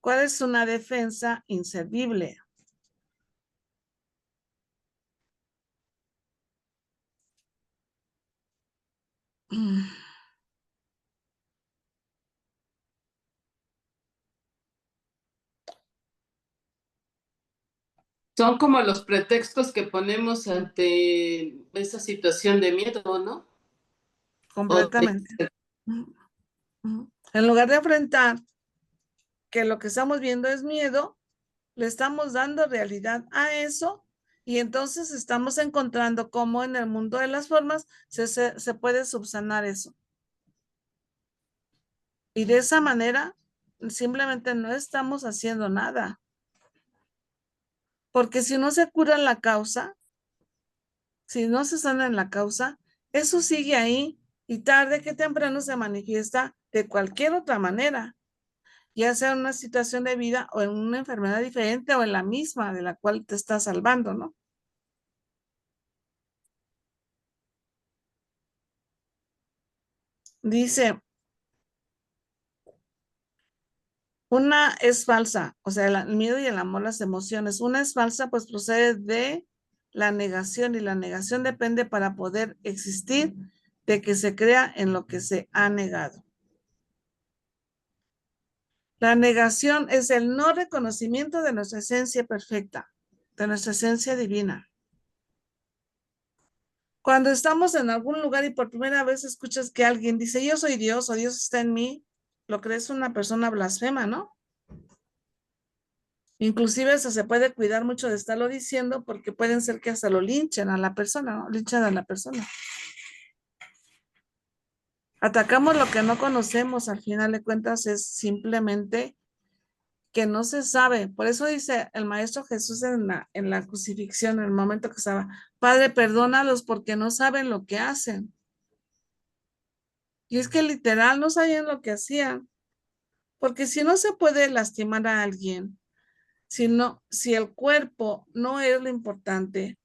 ¿Cuál es una defensa inservible? Son como los pretextos que ponemos ante esa situación de miedo, ¿no? Completamente. En lugar de enfrentar que lo que estamos viendo es miedo, le estamos dando realidad a eso y entonces estamos encontrando cómo en el mundo de las formas se puede subsanar eso. Y de esa manera simplemente no estamos haciendo nada. Porque si no se cura la causa, si no se sana en la causa, eso sigue ahí y tarde que temprano se manifiesta de cualquier otra manera, ya sea en una situación de vida o en una enfermedad diferente o en la misma de la cual te está salvando, ¿no? Dice, una es falsa, o sea, el miedo y el amor, las emociones. Una es falsa, pues procede de la negación y la negación depende, para poder existir, de que se crea en lo que se ha negado. La negación es el no reconocimiento de nuestra esencia perfecta, de nuestra esencia divina. Cuando estamos en algún lugar y por primera vez escuchas que alguien dice, yo soy Dios o Dios está en mí, lo crees una persona blasfema, ¿no? Inclusive eso se puede cuidar mucho de estarlo diciendo porque pueden ser que hasta lo linchen a la persona, ¿no? Linchan a la persona. Atacamos lo que no conocemos, al final de cuentas es simplemente que no se sabe. Por eso dice el Maestro Jesús en la crucifixión, en el momento que estaba, Padre, perdónalos porque no saben lo que hacen. Y es que literal no sabían lo que hacían. Porque si no se puede lastimar a alguien, si el cuerpo no es lo importante,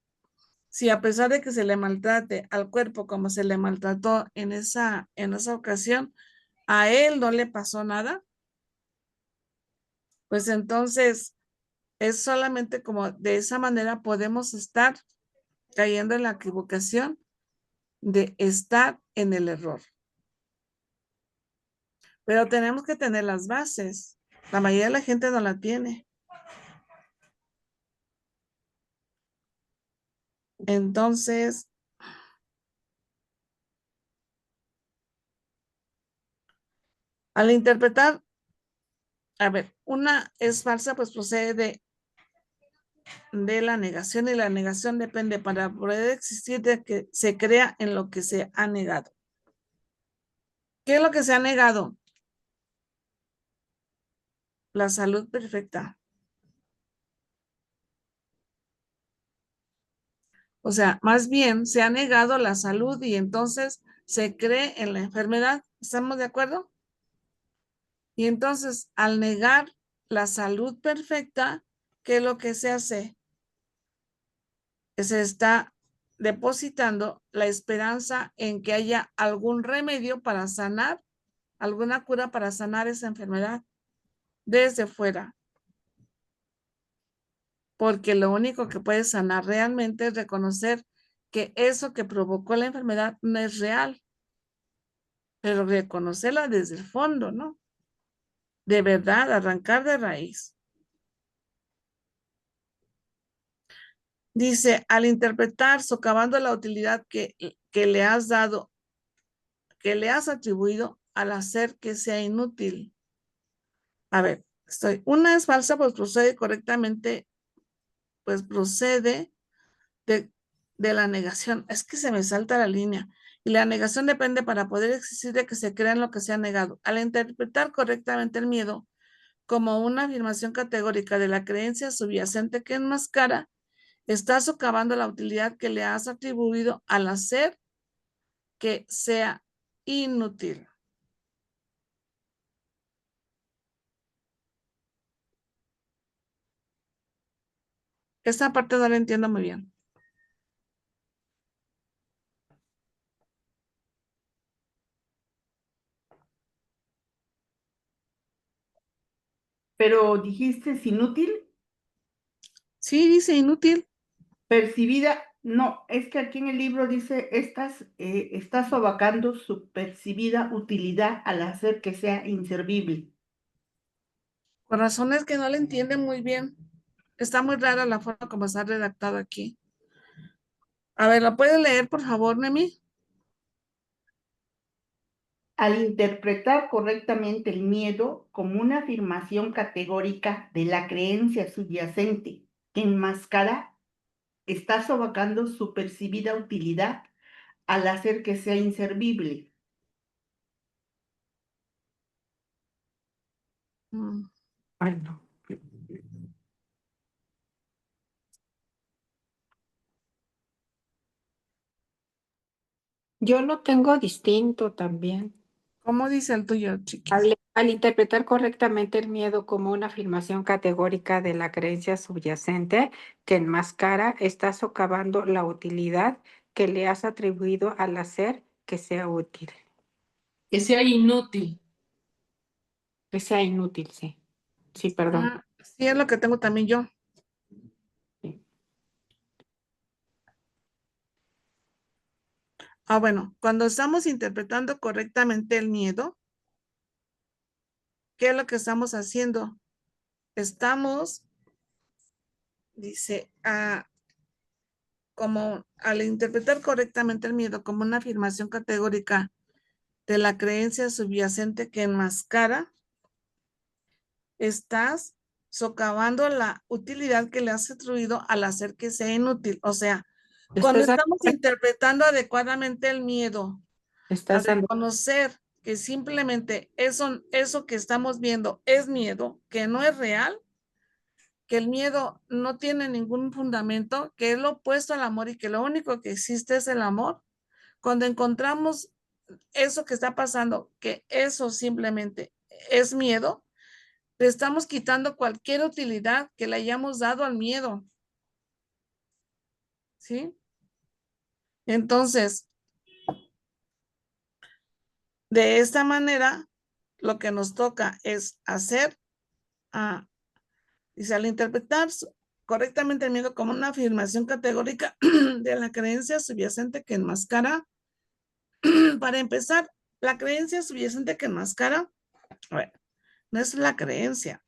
si a pesar de que se le maltrate al cuerpo como se le maltrató en esa ocasión, a él no le pasó nada, pues entonces es solamente como de esa manera podemos estar cayendo en la equivocación de estar en el error. Pero tenemos que tener las bases. La mayoría de la gente no la tiene. Entonces, al interpretar, a ver, una es falsa, pues procede de la negación y la negación depende, para poder existir, de que se crea en lo que se ha negado. ¿Qué es lo que se ha negado? La salud perfecta. O sea, más bien se ha negado la salud y entonces se cree en la enfermedad. ¿Estamos de acuerdo? Y entonces, al negar la salud perfecta, ¿qué es lo que se hace? Se está depositando la esperanza en que haya algún remedio para sanar, alguna cura para sanar esa enfermedad desde fuera. porque lo único que puede sanar realmente es reconocer que eso que provocó la enfermedad no es real, pero reconocerla desde el fondo, ¿no? De verdad, arrancar de raíz. Dice, al interpretar, socavando la utilidad que le has dado, que le has atribuido al hacer que sea inútil. A ver, una es falsa, pues procede correctamente, pues procede de la negación. Es que se me salta la línea. Y la negación depende para poder existir de que se crea en lo que se ha negado. Al interpretar correctamente el miedo como una afirmación categórica de la creencia subyacente que enmascara, está socavando la utilidad que le has atribuido al hacer que sea inútil. Esa parte no la entiendo muy bien. Pero dijiste es inútil, Sí, dice inútil. percibida. No, es que aquí en el libro dice, estás sobacando su percibida utilidad al hacer que sea inservible. Por razones que no le entiende muy bien. Está muy rara la forma como está redactado aquí. A ver, ¿la puede leer, por favor, Nemi? Al interpretar correctamente el miedo como una afirmación categórica de la creencia subyacente que enmascara, está sobacando su percibida utilidad al hacer que sea inservible. Ay, no. Yo lo tengo distinto también. ¿Cómo dice el tuyo, chiquis? Al interpretar correctamente el miedo como una afirmación categórica de la creencia subyacente que enmascara, está socavando la utilidad que le has atribuido al hacer que sea útil, Que sea inútil. que sea inútil, sí. Sí, perdón. Sí, es lo que tengo también yo. Sí. Bueno, cuando estamos interpretando correctamente el miedo, ¿qué es lo que estamos haciendo? Estamos, dice, como al interpretar correctamente el miedo como una afirmación categórica de la creencia subyacente que enmascara, estás socavando la utilidad que le has atribuido al hacer que sea inútil. O sea, cuando ¿Estás, estamos interpretando adecuadamente el miedo, a estás dando, reconocer que simplemente eso que estamos viendo es miedo, que no es real, que el miedo no tiene ningún fundamento, que es lo opuesto al amor y que lo único que existe es el amor? Cuando encontramos eso que está pasando, que eso simplemente es miedo, le estamos quitando cualquier utilidad que le hayamos dado al miedo, ¿sí? Entonces, de esta manera, lo que nos toca es hacer, dice, al interpretar correctamente el miedo como una afirmación categórica de la creencia subyacente que enmascara, para empezar, la creencia subyacente que enmascara, a ver, no es la creencia,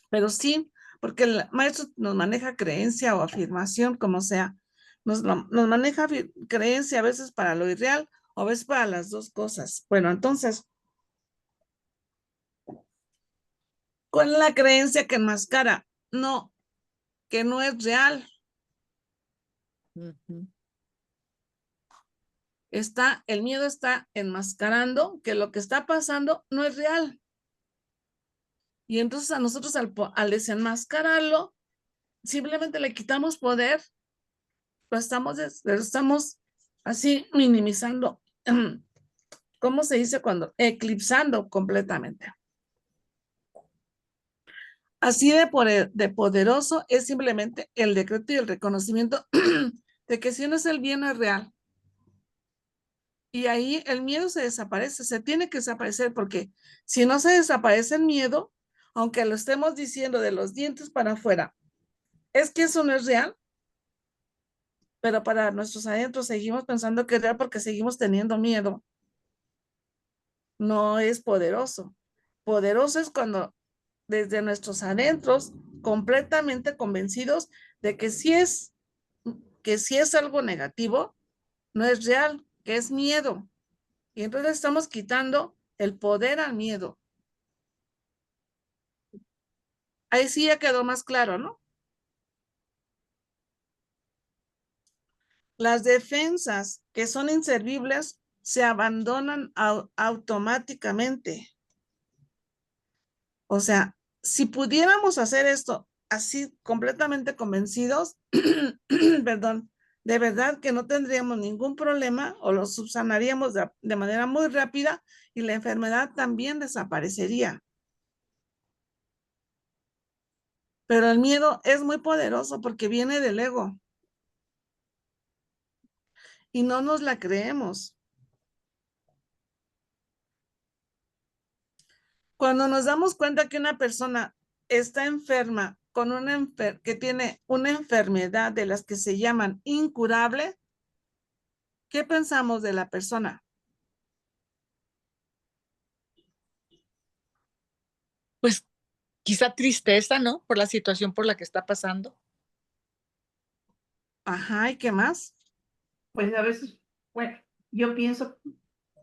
pero sí, porque el maestro nos maneja creencia o afirmación, como sea, nos maneja creencia a veces para lo irreal o a veces para las dos cosas. Bueno, entonces, ¿cuál es la creencia que enmascara? No, que no es real. El miedo está enmascarando que lo que está pasando no es real. Y entonces a nosotros al desenmascararlo, simplemente le quitamos poder, lo estamos así minimizando. ¿Cómo se dice cuando? Eclipsando completamente. Así de poderoso es simplemente el decreto y el reconocimiento de que si no es el bien, no es real. Y ahí el miedo se desaparece, se tiene que desaparecer, porque si no se desaparece el miedo, aunque lo estemos diciendo de los dientes para afuera, es que eso no es real, pero para nuestros adentros seguimos pensando que es real porque seguimos teniendo miedo. No es poderoso. Poderoso es cuando desde nuestros adentros, completamente convencidos de que si es algo negativo, no es real, que es miedo. Y entonces estamos quitando el poder al miedo. Ahí sí ya quedó más claro, ¿no? Las defensas que son inservibles se abandonan automáticamente. O sea, si pudiéramos hacer esto así completamente convencidos, perdón, de verdad que no tendríamos ningún problema o lo subsanaríamos de manera muy rápida y la enfermedad también desaparecería. Pero el miedo es muy poderoso porque viene del ego y no nos la creemos. Cuando nos damos cuenta que una persona está enferma con que tiene una enfermedad de las que se llaman incurable, ¿qué pensamos de la persona? Pues quizá tristeza, ¿no? Por la situación por la que está pasando. Ajá, ¿y qué más? Pues a veces, bueno, yo pienso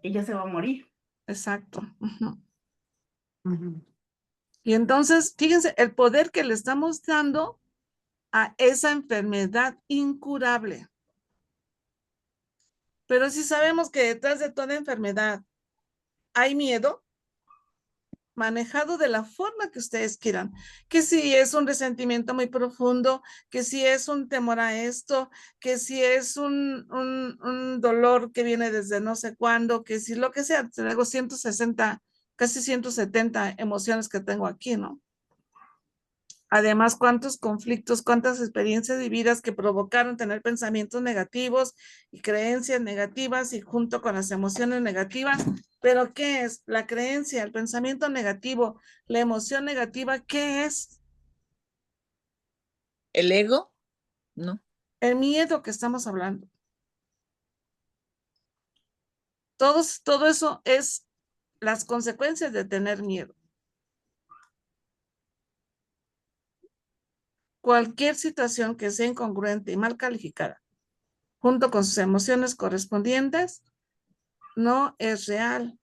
que ya se va a morir. Exacto. Ujú. Ujú. Y entonces, fíjense, el poder que le estamos dando a esa enfermedad incurable. Pero si sabemos que detrás de toda enfermedad hay miedo, manejado de la forma que ustedes quieran, que si es un resentimiento muy profundo, que si es un temor a esto, que si es un dolor que viene desde no sé cuándo, que si lo que sea, tengo 160, casi 170 emociones que tengo aquí, ¿no? Además, cuántos conflictos, cuántas experiencias vividas que provocaron tener pensamientos negativos y creencias negativas y junto con las emociones negativas. Pero ¿qué es? La creencia, el pensamiento negativo, la emoción negativa, ¿qué es? El ego, ¿no? El miedo que estamos hablando. Todo eso es las consecuencias de tener miedo. Cualquier situación que sea incongruente y mal calificada, junto con sus emociones correspondientes, no es real.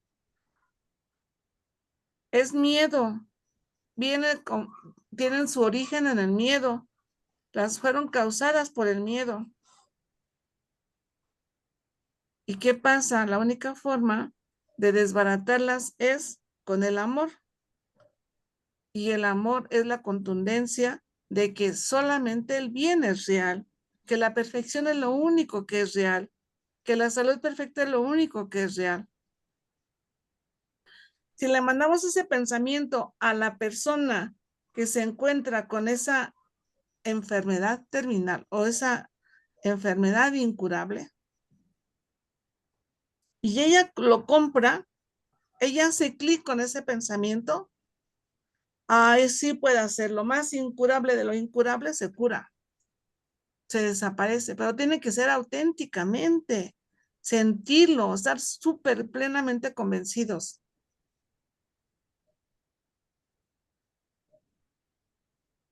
Es miedo. Tienen su origen en el miedo. Las fueron causadas por el miedo. ¿Y qué pasa? La única forma de desbaratarlas es con el amor. Y el amor es la contundencia de que solamente el bien es real, que la perfección es lo único que es real, que la salud perfecta es lo único que es real. Si le mandamos ese pensamiento a la persona que se encuentra con esa enfermedad terminal o esa enfermedad incurable, y ella lo compra, ella hace clic con ese pensamiento, ay, sí puede hacer, lo más incurable de lo incurable se cura, se desaparece, pero tiene que ser auténticamente, sentirlo, estar súper plenamente convencidos.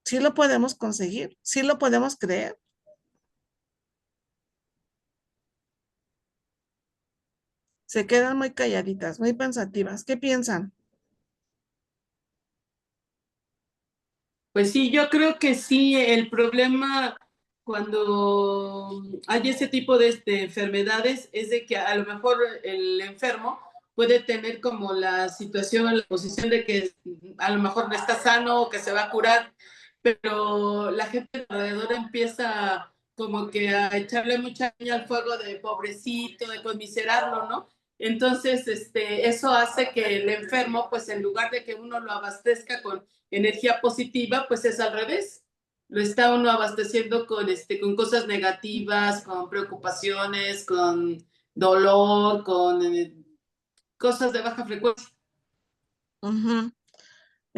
Sí lo podemos conseguir, sí lo podemos creer. Se quedan muy calladitas, muy pensativas. ¿Qué piensan? Pues sí, yo creo que sí, el problema cuando hay ese tipo de enfermedades es de que a lo mejor el enfermo puede tener como la situación, la posición de que a lo mejor no está sano o que se va a curar, pero la gente alrededor empieza como que a echarle mucha leña al fuego de pobrecito, de conmiserarlo, ¿no? Entonces, eso hace que el enfermo, pues en lugar de que uno lo abastezca con energía positiva, pues es al revés. Lo está uno abasteciendo con cosas negativas, con preocupaciones, con dolor, con cosas de baja frecuencia. Ujú.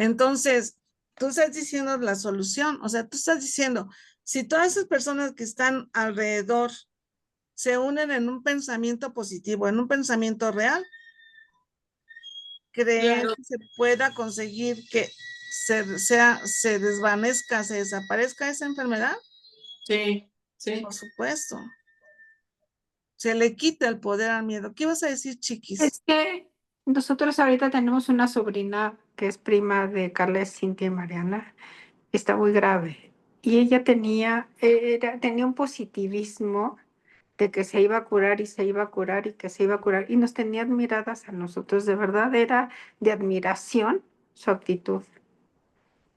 Entonces, tú estás diciendo la solución, o sea, tú estás diciendo, si todas esas personas que están alrededor se unen en un pensamiento positivo, en un pensamiento real, ¿crees Claro, que se pueda conseguir que se desvanezca, se desaparezca esa enfermedad? sí, sí. Por supuesto. Se le quita el poder al miedo. ¿Qué ibas a decir, Chiquis? Es que nosotros ahorita tenemos una sobrina que es prima de Carla, Cintia y Mariana. Está muy grave. Y ella tenía un positivismo de que se iba a curar y se iba a curar y que se iba a curar. Y nos tenía admiradas a nosotros. De verdad era de admiración su actitud.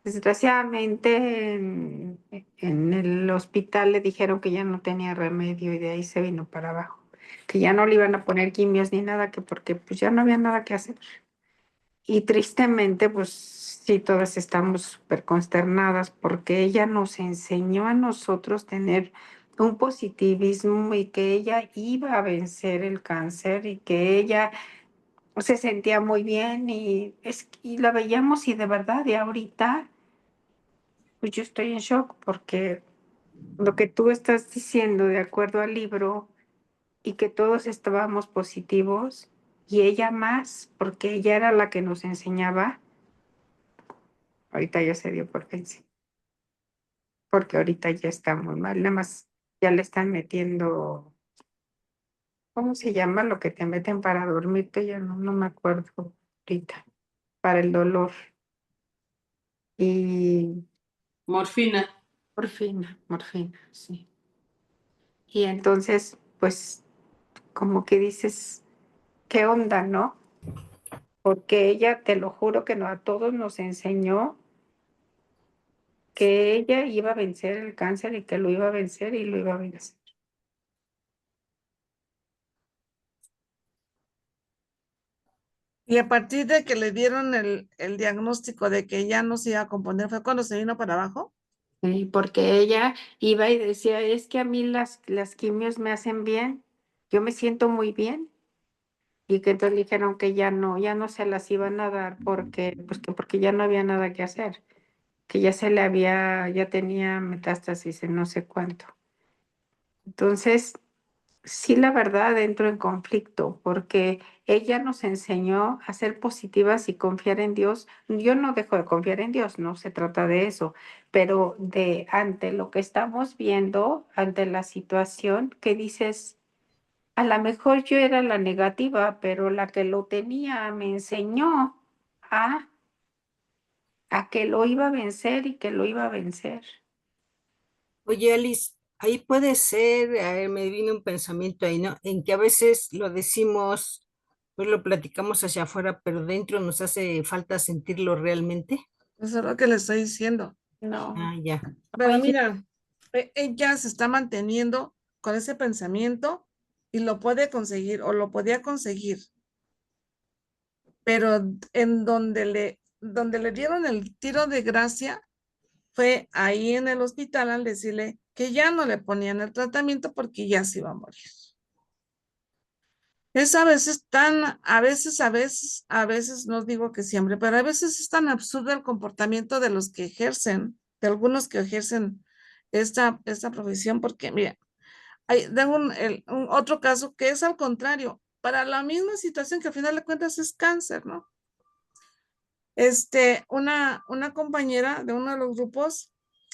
Desgraciadamente en el hospital le dijeron que ya no tenía remedio y de ahí se vino para abajo. Que ya no le iban a poner quimios ni nada, que porque pues ya no había nada que hacer. Y tristemente, pues sí, todas estamos súper consternadas porque ella nos enseñó a nosotros tener un positivismo y que ella iba a vencer el cáncer y que ella se sentía muy bien y la veíamos y de verdad, y ahorita, pues yo estoy en shock porque lo que tú estás diciendo de acuerdo al libro y que todos estábamos positivos y ella más, porque ella era la que nos enseñaba. Ahorita ya se dio por vencido, porque ahorita ya está muy mal. Nada más ya le están metiendo, ¿cómo se llama? Lo que te meten para dormirte, ya no me acuerdo ahorita, para el dolor. Y Morfina. morfina, sí. Y entonces, pues, como que dices, ¿qué onda, no? Porque ella, te lo juro que no, a todos nos enseñó que ella iba a vencer el cáncer y que lo iba a vencer y lo iba a vencer. Y a partir de que le dieron el diagnóstico de que ya no se iba a componer, ¿fue cuando se vino para abajo? Sí, porque ella iba y decía, es que a mí las quimios me hacen bien, yo me siento muy bien. Y que entonces dijeron que ya no se las iban a dar porque, pues que porque ya no había nada que hacer, que ya tenía metástasis en no sé cuánto. Entonces, sí, la verdad, entro en conflicto porque ella nos enseñó a ser positivas y confiar en Dios. Yo no dejo de confiar en Dios, no se trata de eso, pero de ante lo que estamos viendo, ante la situación, que dices, a lo mejor yo era la negativa, pero la que lo tenía me enseñó a, a que lo iba a vencer y que lo iba a vencer. Oye, Alice, ahí puede ser, me vino un pensamiento ahí, ¿no? En que a veces lo decimos, pues lo platicamos hacia afuera, pero dentro nos hace falta sentirlo realmente. Eso es lo que le estoy diciendo. No, Ah, ya. Pero oye, mira, ella se está manteniendo con ese pensamiento y lo puede conseguir o lo podía conseguir, pero en donde le dieron el tiro de gracia fue ahí en el hospital al decirle que ya no le ponían el tratamiento porque ya se iba a morir. Es a veces, no digo que siempre, pero a veces es tan absurdo el comportamiento de los que ejercen, de algunos que ejercen esta profesión, porque mira, tengo un otro caso que es al contrario, para la misma situación que al final de cuentas es cáncer, ¿no? Una compañera de uno de los grupos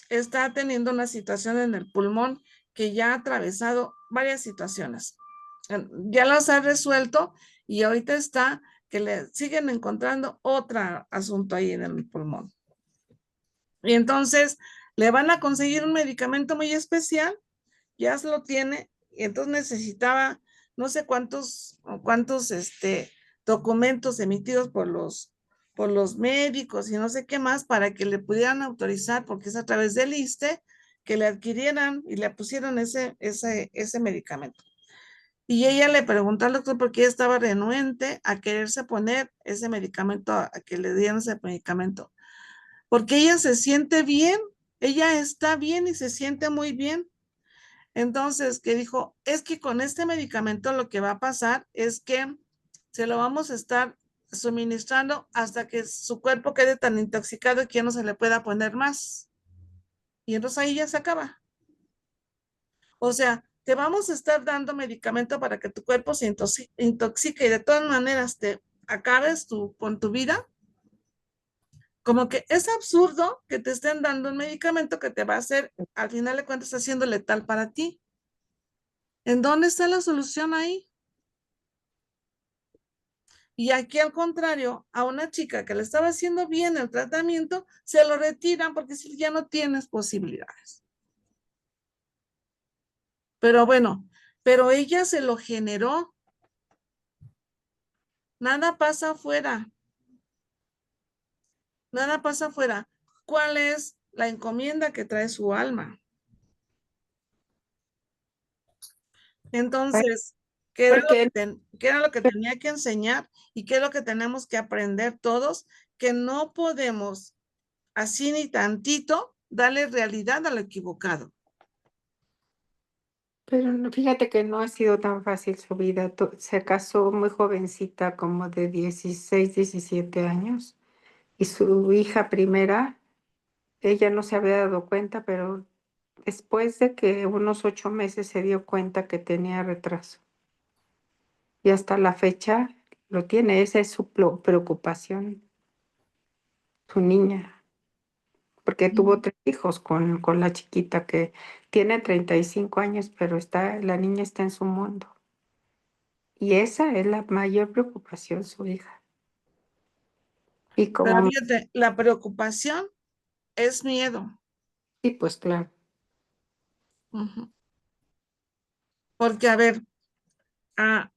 está teniendo una situación en el pulmón que ya ha atravesado varias situaciones. Ya las ha resuelto y ahorita está que le siguen encontrando otro asunto ahí en el pulmón. Y entonces le van a conseguir un medicamento muy especial, ya se lo tiene, y entonces necesitaba no sé cuántos documentos emitidos por los médicos y no sé qué más para que le pudieran autorizar, porque es a través del ISSSTE, que le adquirieran y le pusieron ese medicamento. Y ella le preguntó al doctor por qué ella estaba renuente a quererse poner ese medicamento, a que le dieran ese medicamento. Porque ella se siente bien, ella está bien y se siente muy bien. Entonces, que dijo, es que con este medicamento lo que va a pasar es que se lo vamos a estar suministrando hasta que su cuerpo quede tan intoxicado que ya no se le pueda poner más. Y entonces ahí ya se acaba. O sea, te vamos a estar dando medicamento para que tu cuerpo se intoxique y de todas maneras te acabes con tu vida. Como que es absurdo que te estén dando un medicamento que te va a hacer, al final de cuentas, haciendo letal para ti. ¿En dónde está la solución ahí? Y aquí, al contrario, a una chica que le estaba haciendo bien el tratamiento, se lo retiran porque si ya no tienes posibilidades. Pero bueno, pero ella se lo generó. Nada pasa afuera. Nada pasa afuera. ¿Cuál es la encomienda que trae su alma? Entonces, ¿qué Porque era lo que tenía que enseñar y qué es lo que tenemos que aprender todos? Que no podemos, así ni tantito, darle realidad a lo equivocado. Pero fíjate que no ha sido tan fácil su vida. Se casó muy jovencita, como de 16, 17 años. Y su hija primera, ella no se había dado cuenta, pero después de que unos 8 meses se dio cuenta que tenía retraso. Y hasta la fecha lo tiene. Esa es su preocupación, su niña. Porque tuvo 3 hijos con la chiquita que tiene 35 años, pero la niña está en su mundo. Y esa es la mayor preocupación, su hija. Y Pero como, fíjate, la preocupación es miedo. sí, pues claro. Ujú. Porque, a ver, ah,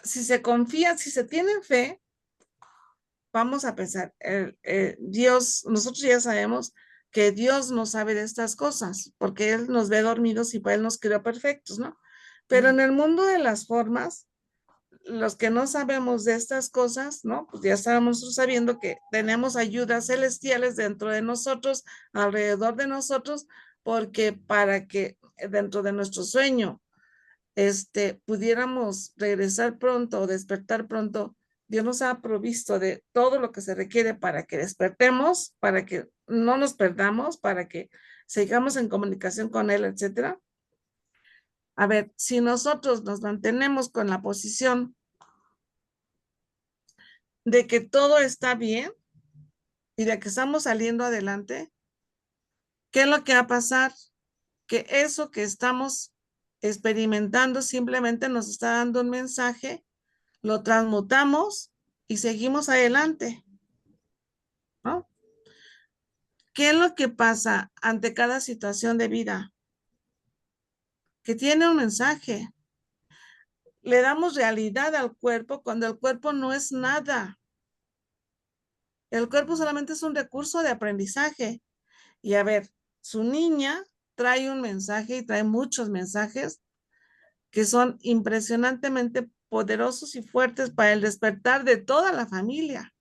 si se confía, si se tiene fe, vamos a pensar, Dios, nosotros ya sabemos que Dios no sabe de estas cosas, porque Él nos ve dormidos y para Él nos creó perfectos, ¿no? Pero en el mundo de las formas, los que no sabemos de estas cosas, ¿no? Pues ya estábamos nosotros sabiendo que tenemos ayudas celestiales dentro de nosotros, alrededor de nosotros, porque para que dentro de nuestro sueño, pudiéramos regresar pronto o despertar pronto, Dios nos ha provisto de todo lo que se requiere para que despertemos, para que no nos perdamos, para que sigamos en comunicación con Él, etcétera. A ver, si nosotros nos mantenemos con la posición de que todo está bien y de que estamos saliendo adelante, ¿qué es lo que va a pasar? Que eso que estamos experimentando simplemente nos está dando un mensaje, lo transmutamos y seguimos adelante, ¿no? ¿Qué es lo que pasa ante cada situación de vida? Que tiene un mensaje. Le damos realidad al cuerpo cuando el cuerpo no es nada. El cuerpo solamente es un recurso de aprendizaje. Y a ver, su niña trae un mensaje y trae muchos mensajes que son impresionantemente poderosos y fuertes para el despertar de toda la familia.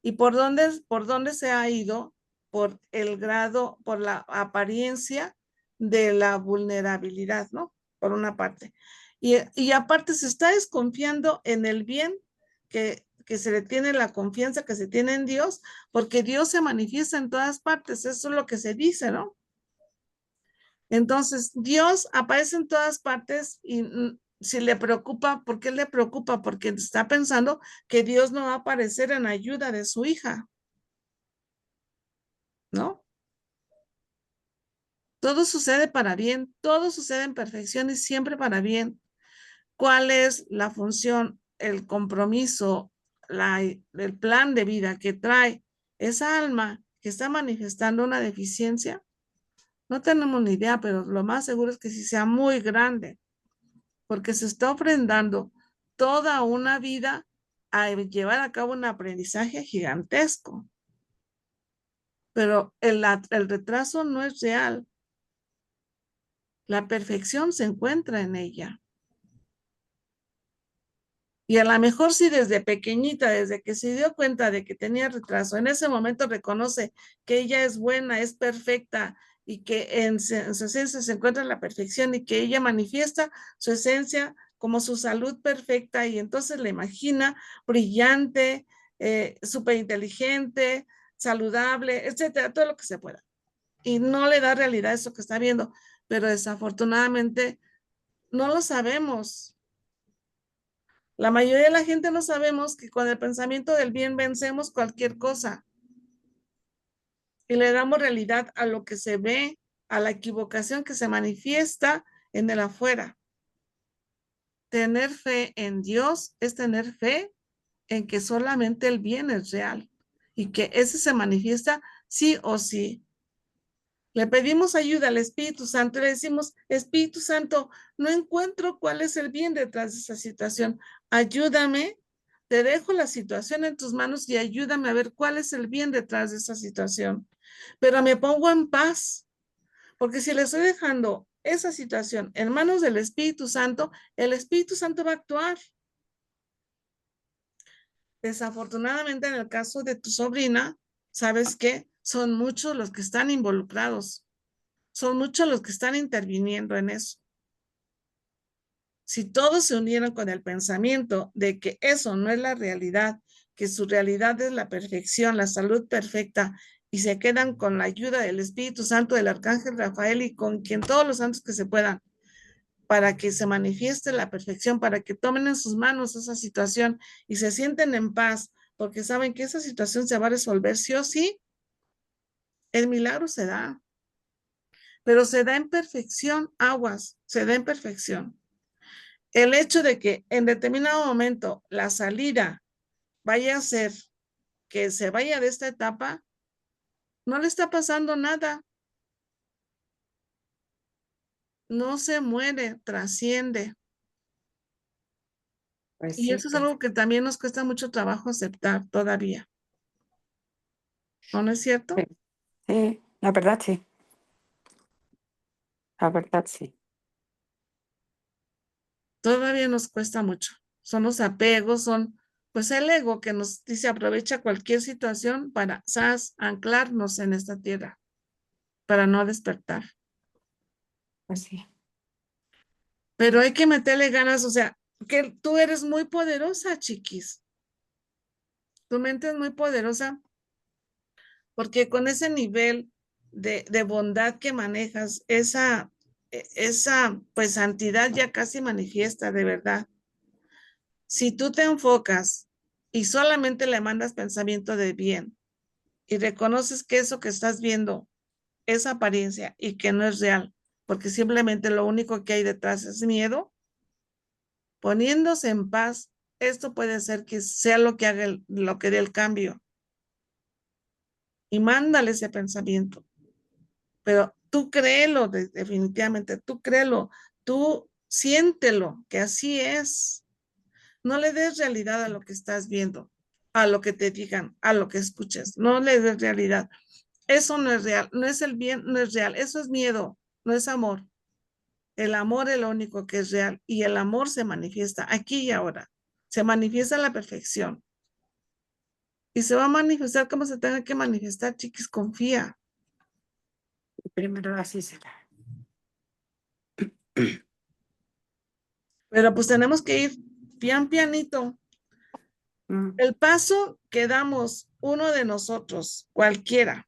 ¿Y por dónde se ha ido? Por el grado, por la apariencia de la vulnerabilidad, ¿no? Por una parte. Y aparte se está desconfiando en el bien que se le tiene, la confianza que se tiene en Dios, porque Dios se manifiesta en todas partes, eso es lo que se dice, ¿no? Entonces, Dios aparece en todas partes y si le preocupa, ¿por qué le preocupa? Porque está pensando que Dios no va a aparecer en ayuda de su hija, ¿no? Todo sucede para bien, todo sucede en perfección y siempre para bien. ¿Cuál es la función, el compromiso, el plan de vida que trae esa alma que está manifestando una deficiencia? No tenemos ni idea, pero lo más seguro es que sí sea muy grande, porque se está ofrendando toda una vida a llevar a cabo un aprendizaje gigantesco. Pero el retraso no es real. La perfección se encuentra en ella. Y a lo mejor si desde pequeñita, desde que se dio cuenta de que tenía retraso, en ese momento reconoce que ella es buena, es perfecta y que en su esencia se encuentra la perfección y que ella manifiesta su esencia como su salud perfecta y entonces la imagina brillante, súper inteligente, saludable, etcétera, todo lo que se pueda. Y no le da realidad a eso que está viendo, pero desafortunadamente no lo sabemos. La mayoría de la gente no sabemos que con el pensamiento del bien vencemos cualquier cosa y le damos realidad a lo que se ve, a la equivocación que se manifiesta en el afuera. Tener fe en Dios es tener fe en que solamente el bien es real y que ese se manifiesta sí o sí. Le pedimos ayuda al Espíritu Santo y le decimos, Espíritu Santo, no encuentro cuál es el bien detrás de esa situación. Ayúdame, te dejo la situación en tus manos y ayúdame a ver cuál es el bien detrás de esa situación. Pero me pongo en paz, porque si le estoy dejando esa situación en manos del Espíritu Santo, el Espíritu Santo va a actuar. Desafortunadamente, en el caso de tu sobrina, ¿sabes qué? Son muchos los que están involucrados. Son muchos los que están interviniendo en eso. Si todos se unieran con el pensamiento de que eso no es la realidad, que su realidad es la perfección, la salud perfecta, y se quedan con la ayuda del Espíritu Santo, del Arcángel Rafael y con quien todos los santos que se puedan, para que se manifieste la perfección, para que tomen en sus manos esa situación y se sienten en paz, porque saben que esa situación se va a resolver sí o sí, el milagro se da. Pero se da en perfección, aguas, se da en perfección. El hecho de que en determinado momento la salida vaya a ser que se vaya de esta etapa, no le está pasando nada. No se muere, trasciende. Pues Y sí, eso es algo que también nos cuesta mucho trabajo aceptar todavía. ¿No es cierto? sí, sí, la verdad sí, la verdad sí. Todavía nos cuesta mucho. Son los apegos, son pues el ego que nos dice aprovecha cualquier situación para anclarnos en esta tierra, para no despertar. Pues sí. Pero hay que meterle ganas, o sea, que tú eres muy poderosa, chiquis. Tu mente es muy poderosa porque con ese nivel de bondad que manejas, esa pues santidad ya casi manifiesta de verdad. Si tú te enfocas y solamente le mandas pensamiento de bien y reconoces que eso que estás viendo es apariencia y que no es real, porque simplemente lo único que hay detrás es miedo, poniéndose en paz, esto puede ser que sea lo que haga lo que dé el cambio. Y mándale ese pensamiento. Pero tú créelo, definitivamente, tú créelo, tú siéntelo, que así es. No le des realidad a lo que estás viendo, a lo que te digan, a lo que escuches. No le des realidad. Eso no es real, no es el bien, no es real. Eso es miedo, no es amor. El amor es lo único que es real y el amor se manifiesta aquí y ahora. Se manifiesta a la perfección. Y se va a manifestar como se tenga que manifestar, chiquis, confía. Primero así será. Pero pues tenemos que ir pianito. Mm, El paso que damos uno de nosotros, cualquiera,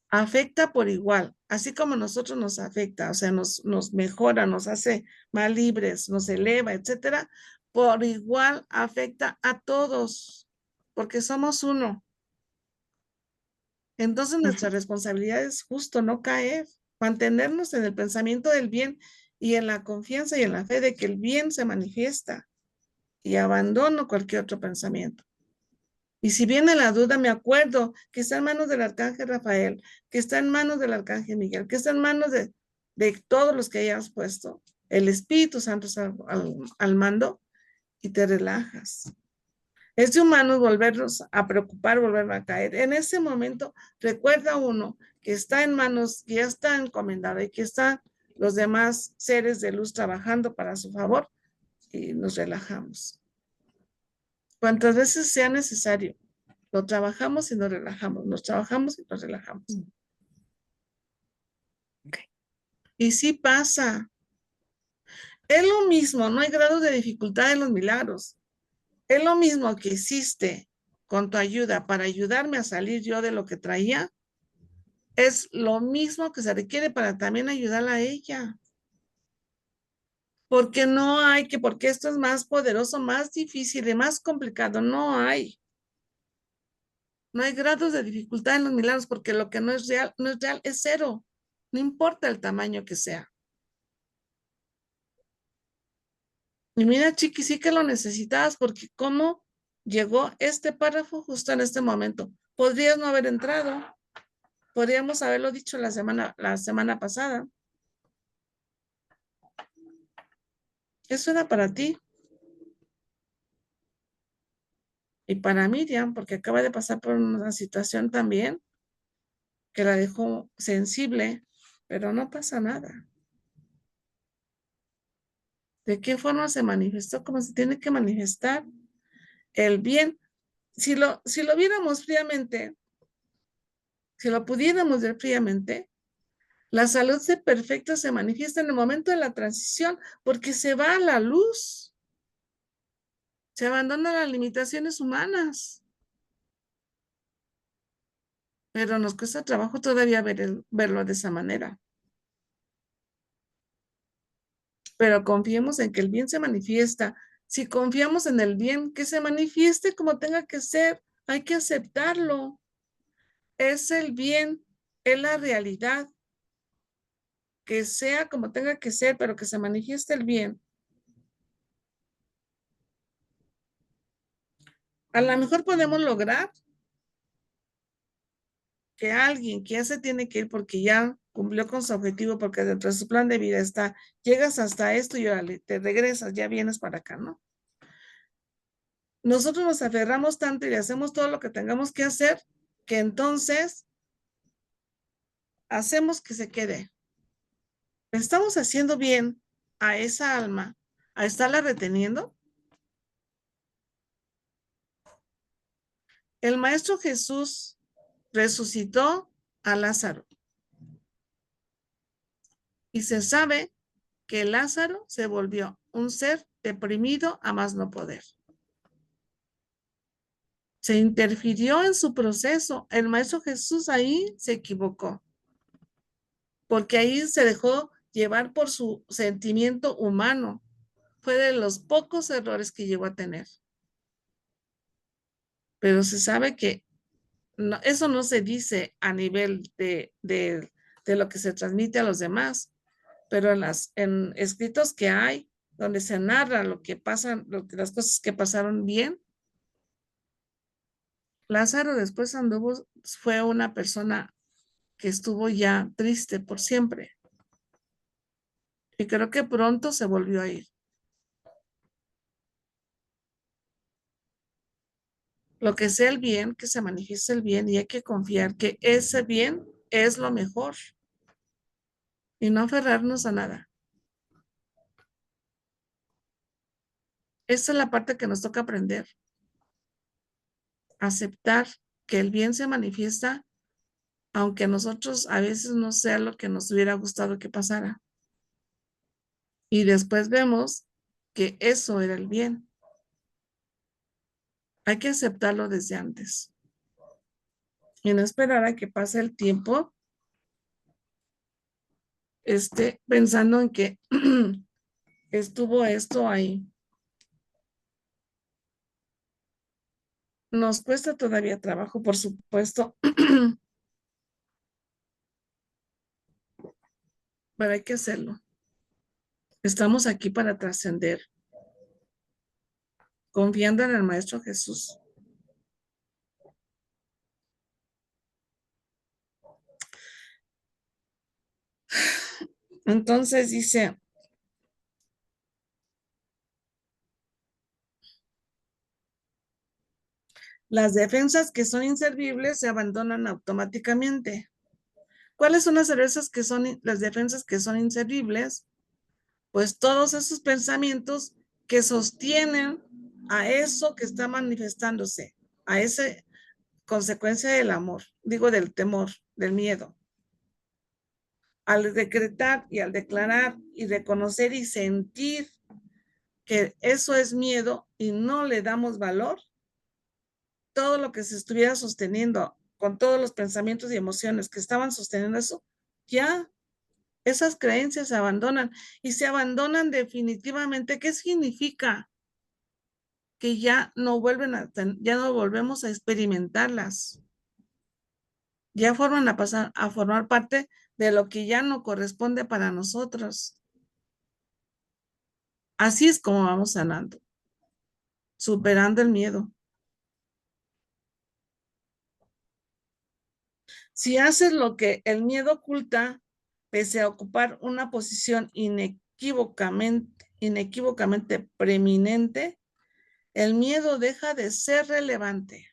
afecta por igual, así como nosotros nos afecta, o sea, nos mejora, nos hace más libres, nos eleva, etcétera, por igual afecta a todos, porque somos uno. Entonces nuestra ujú. responsabilidad es justo no caer, mantenernos en el pensamiento del bien y en la confianza y en la fe de que el bien se manifiesta y abandono cualquier otro pensamiento. Y si viene la duda, me acuerdo que está en manos del arcángel Rafael, que está en manos del arcángel Miguel, que está en manos de todos los que hayas puesto. El Espíritu Santo está al mando y te relajas. Es de humanos volvernos a preocupar, volver a caer. En ese momento, recuerda uno que está en manos, que ya está encomendado y que están los demás seres de luz trabajando para su favor y nos relajamos. Cuantas veces sea necesario, lo trabajamos y nos relajamos, nos trabajamos y nos relajamos. Ok. Y sí pasa. Es lo mismo, no hay grado de dificultad en los milagros. Es lo mismo que hiciste con tu ayuda para ayudarme a salir yo de lo que traía. Es lo mismo que se requiere para también ayudarla a ella. Porque no hay que, porque esto es más poderoso, más difícil y más complicado. No hay. No hay grados de dificultad en los milagros porque lo que no es real, no es real, es cero. No importa el tamaño que sea. Y mira, Chiqui, sí que lo necesitabas porque cómo llegó este párrafo justo en este momento. Podrías no haber entrado. Podríamos haberlo dicho la semana pasada. Eso era para ti. Y para Miriam, porque acaba de pasar por una situación también que la dejó sensible, pero no pasa nada. ¿De qué forma se manifestó? Como se tiene que manifestar el bien. Si lo viéramos fríamente, si lo pudiéramos ver fríamente, la salud perfecta se manifiesta en el momento de la transición porque se va a la luz, se abandonan las limitaciones humanas, pero nos cuesta trabajo todavía verlo de esa manera. Pero confiemos en que el bien se manifiesta. Si confiamos en el bien, que se manifieste como tenga que ser, hay que aceptarlo. Es el bien, es la realidad. Que sea como tenga que ser, pero que se manifieste el bien. A lo mejor podemos lograr que alguien que ya se tiene que ir porque ya cumplió con su objetivo, porque dentro de su plan de vida está, llegas hasta esto y órale, te regresas, ya vienes para acá, ¿no? Nosotros nos aferramos tanto y hacemos todo lo que tengamos que hacer, que entonces hacemos que se quede. ¿Estamos haciendo bien a esa alma, a estarla reteniendo? El Maestro Jesús resucitó a Lázaro y se sabe que Lázaro se volvió un ser deprimido a más no poder. Se interfirió en su proceso. El Maestro Jesús ahí se equivocó, porque ahí se dejó llevar por su sentimiento humano. Fue de los pocos errores que llegó a tener. Pero se sabe que no, eso no se dice a nivel de lo que se transmite a los demás, pero en escritos que hay, donde se narra lo que pasa, las cosas que pasaron bien, Lázaro después anduvo, fue una persona que estuvo ya triste por siempre. Y creo que pronto se volvió a ir. Lo que sea el bien, que se manifieste el bien y hay que confiar que ese bien es lo mejor y no aferrarnos a nada. Esa es la parte que nos toca aprender. Aceptar que el bien se manifiesta, aunque a nosotros a veces no sea lo que nos hubiera gustado que pasara. Y después vemos que eso era el bien. Hay que aceptarlo desde antes. Y no esperar a que pase el tiempo, pensando en que estuvo esto ahí. Nos cuesta todavía trabajo, por supuesto, pero hay que hacerlo. Estamos aquí para trascender, confiando en el Maestro Jesús. Entonces dice, las defensas que son inservibles se abandonan automáticamente. ¿Cuáles son las defensas que son inservibles? Pues todos esos pensamientos que sostienen a eso que está manifestándose, a esa consecuencia del amor, digo del temor, del miedo. al decretar y al declarar y reconocer y sentir que eso es miedo y no le damos valor, todo lo que se estuviera sosteniendo con todos los pensamientos y emociones que estaban sosteniendo eso, ya esas creencias se abandonan y se abandonan definitivamente. ¿Qué significa? Que ya no ya no volvemos a experimentarlas. Ya forman a pasar a formar parte de lo que ya no corresponde para nosotros. Así es como vamos sanando, superando el miedo. Si haces lo que el miedo oculta, pese a ocupar una posición inequívocamente preeminente, el miedo deja de ser relevante.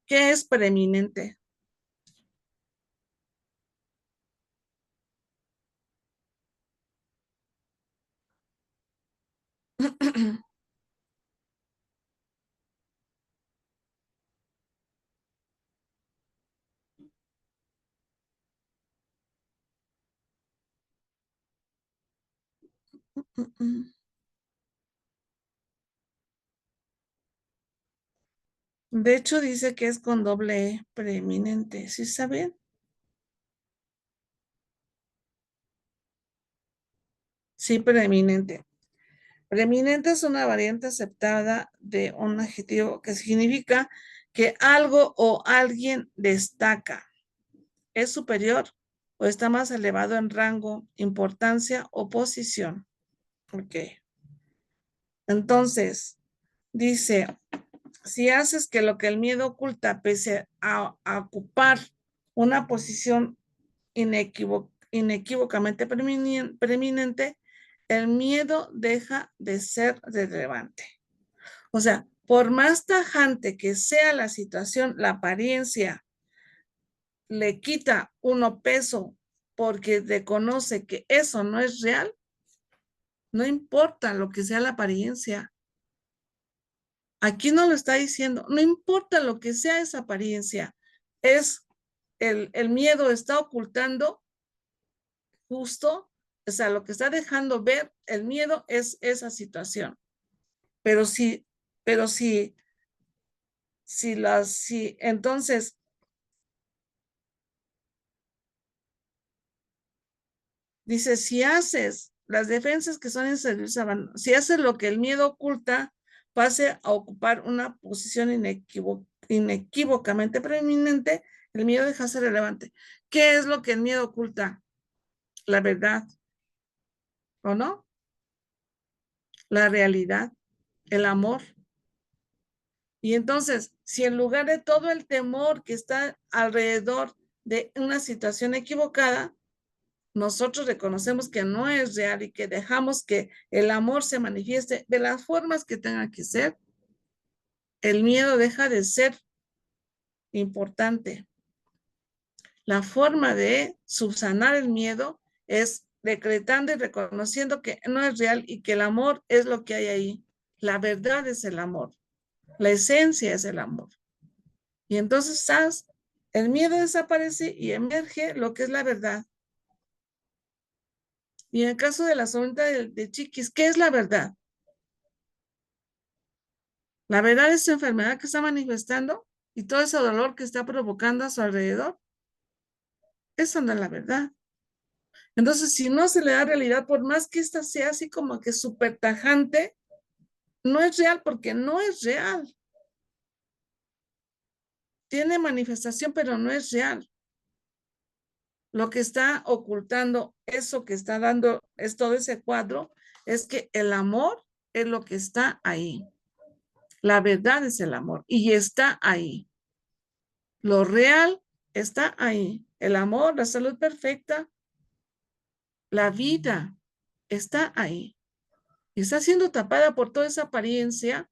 ¿Qué es preeminente? De hecho, dice que es con doble E, preeminente. ¿Sí saben? Sí, preeminente. Preeminente es una variante aceptada de un adjetivo que significa que algo o alguien destaca, es superior o está más elevado en rango, importancia o posición. Ok. Entonces, dice, si haces que lo que el miedo oculta, pese a ocupar una posición inequívocamente preeminente, el miedo deja de ser relevante. O sea, por más tajante que sea la situación, la apariencia le quita uno peso porque reconoce que eso no es real, no importa lo que sea la apariencia. Aquí no lo está diciendo, no importa lo que sea esa apariencia, es el miedo está ocultando justo, o sea, lo que está dejando ver el miedo es esa situación. Pero entonces, dice, si haces las defensas que son inservibles, si haces lo que el miedo oculta, pase a ocupar una posición inequívocamente preeminente, el miedo deja de ser relevante. ¿Qué es lo que el miedo oculta? La verdad, ¿o no? La realidad, el amor. Y entonces, si en lugar de todo el temor que está alrededor de una situación equivocada, nosotros reconocemos que no es real y que dejamos que el amor se manifieste de las formas que tenga que ser, el miedo deja de ser importante. La forma de subsanar el miedo es decretando y reconociendo que no es real y que el amor es lo que hay ahí. La verdad es el amor. La esencia es el amor. Y entonces, ¿sabes? El miedo desaparece y emerge lo que es la verdad. Y en el caso de la sobrinita de Chiquis, ¿qué es la verdad? La verdad es su enfermedad que está manifestando y todo ese dolor que está provocando a su alrededor. Eso no es la verdad. Entonces, si no se le da realidad, por más que esta sea así como que súper tajante, no es real porque no es real. Tiene manifestación, pero no es real. Lo que está ocultando, eso que está dando, es todo ese cuadro, es que el amor es lo que está ahí. La verdad es el amor y está ahí. Lo real está ahí. El amor, la salud perfecta, la vida está ahí. Y está siendo tapada por toda esa apariencia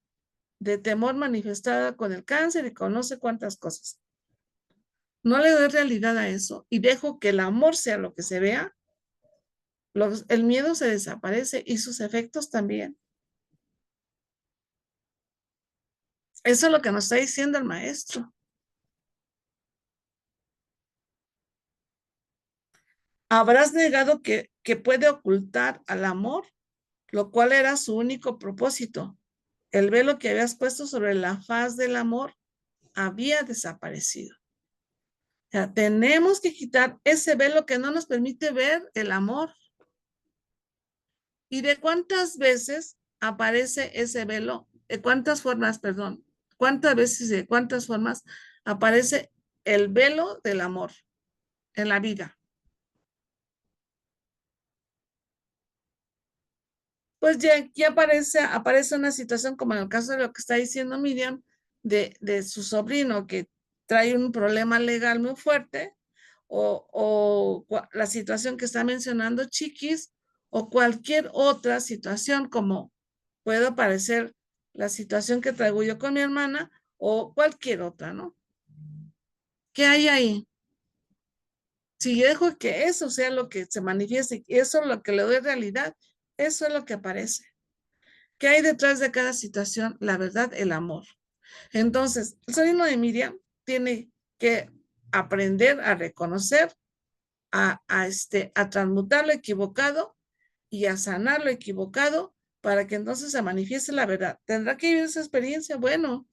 de temor manifestada con el cáncer y con no sé cuántas cosas. No le doy realidad a eso y dejo que el amor sea lo que se vea. El miedo se desaparece y sus efectos también. Eso es lo que nos está diciendo el maestro. Habrás negado que puede ocultar al amor, lo cual era su único propósito. El velo que habías puesto sobre la faz del amor había desaparecido. O sea, tenemos que quitar ese velo que no nos permite ver el amor. ¿Y de cuántas veces aparece ese velo? ¿De cuántas formas, perdón? ¿Cuántas veces y de cuántas formas aparece el velo del amor en la vida? Pues ya aquí aparece una situación como en el caso de lo que está diciendo Miriam, de su sobrino que trae un problema legal muy fuerte, o la situación que está mencionando Chiquis, o cualquier otra situación como puede aparecer la situación que traigo yo con mi hermana, o cualquier otra, ¿no? ¿Qué hay ahí? Si yo dejo que eso sea lo que se manifieste, eso es lo que le doy realidad, eso es lo que aparece. ¿Qué hay detrás de cada situación? La verdad, el amor. Entonces, el sobrino de Miriam tiene que aprender a reconocer, a transmutar lo equivocado y a sanar lo equivocado para que entonces se manifieste la verdad. ¿Tendrá que vivir esa experiencia? Bueno,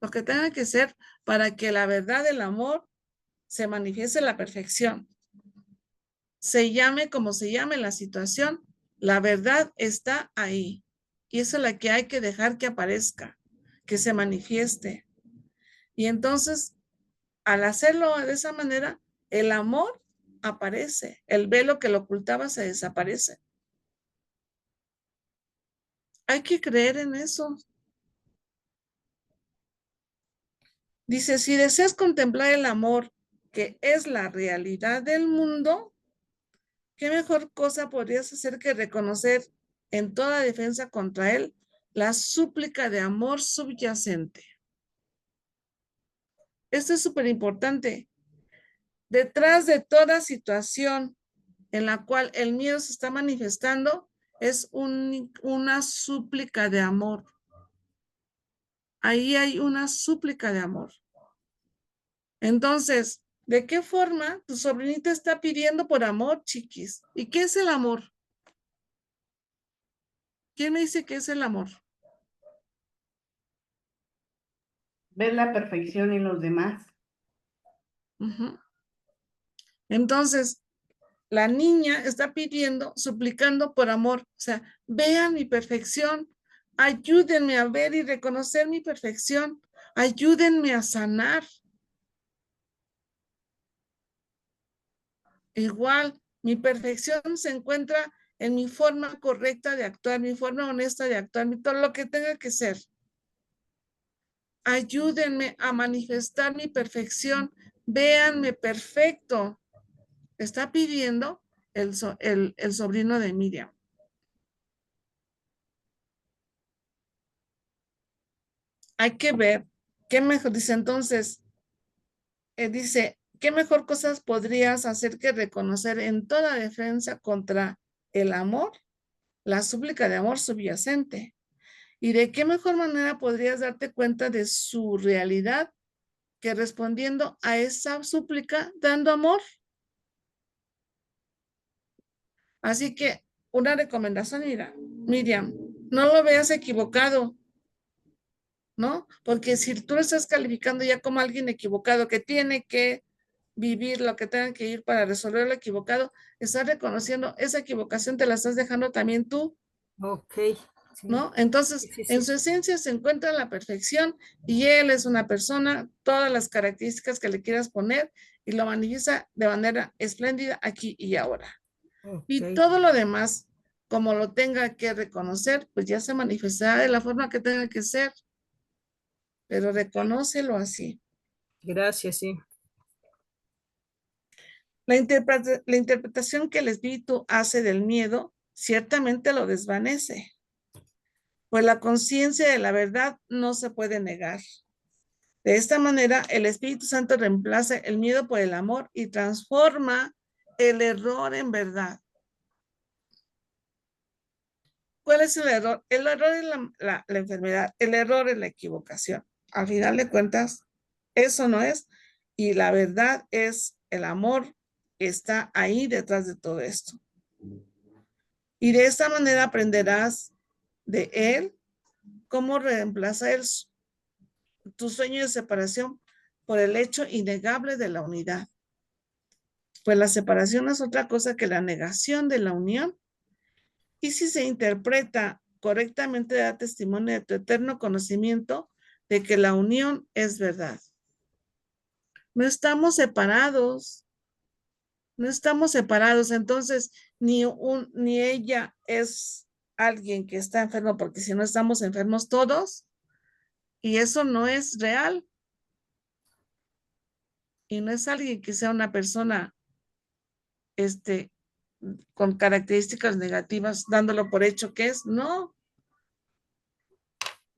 lo que tenga que ser para que la verdad del amor se manifieste la perfección. Se llame como se llame la situación, la verdad está ahí. Y esa es la que hay que dejar que aparezca, que se manifieste. Y entonces, al hacerlo de esa manera, el amor aparece, el velo que lo ocultaba se desaparece. Hay que creer en eso. Dice, si deseas contemplar el amor, que es la realidad del mundo, ¿qué mejor cosa podrías hacer que reconocer en toda defensa contra él la súplica de amor subyacente? Esto es súper importante. Detrás de toda situación en la cual el miedo se está manifestando, es una súplica de amor. Ahí hay una súplica de amor. Entonces, ¿de qué forma tu sobrinita está pidiendo por amor, Chiquis? ¿Y qué es el amor? ¿Quién me dice qué es el amor? Ver la perfección en los demás. Uh-huh. Entonces, la niña está pidiendo, suplicando por amor. O sea, vean mi perfección, ayúdenme a ver y reconocer mi perfección, ayúdenme a sanar. Igual, mi perfección se encuentra en mi forma correcta de actuar, mi forma honesta de actuar, todo lo que tenga que ser. Ayúdenme a manifestar mi perfección, véanme perfecto. Está pidiendo el sobrino de Miriam. Hay que ver qué mejor, dice entonces, dice, ¿qué mejor cosas podrías hacer que reconocer en toda defensa contra el amor, la súplica de amor subyacente? ¿Y de qué mejor manera podrías darte cuenta de su realidad que respondiendo a esa súplica dando amor? Así que una recomendación, Miriam, no lo veas equivocado, ¿no? Porque si tú lo estás calificando ya como alguien equivocado que tiene que vivir lo que tenga que ir para resolver lo equivocado, estás reconociendo esa equivocación, te la estás dejando también tú, Ok, sí, ¿no? Entonces, sí, en sí. su esencia se encuentra la perfección y él es una persona, todas las características que le quieras poner y lo manifiesta de manera espléndida aquí y ahora. Y Ok, todo lo demás, como lo tenga que reconocer, pues ya se manifestará de la forma que tenga que ser, pero reconócelo así. gracias, sí. La interpretación que el espíritu hace del miedo ciertamente lo desvanece, pues la conciencia de la verdad no se puede negar. De esta manera, el Espíritu Santo reemplaza el miedo por el amor y transforma el error en verdad. ¿Cuál es el error? El error es la enfermedad, el error es la equivocación. Al final de cuentas, eso no es. Y la verdad es el amor está ahí detrás de todo esto. Y de esta manera aprenderás de él cómo reemplazar tu sueño de separación por el hecho innegable de la unidad. Pues la separación no es otra cosa que la negación de la unión, y si se interpreta correctamente da testimonio de tu eterno conocimiento de que la unión es verdad. No estamos separados, no estamos separados, entonces ni ella es alguien que está enfermo, porque si no estamos enfermos todos, y eso no es real, y no es alguien que sea una persona con características negativas, dándolo por hecho que es, no.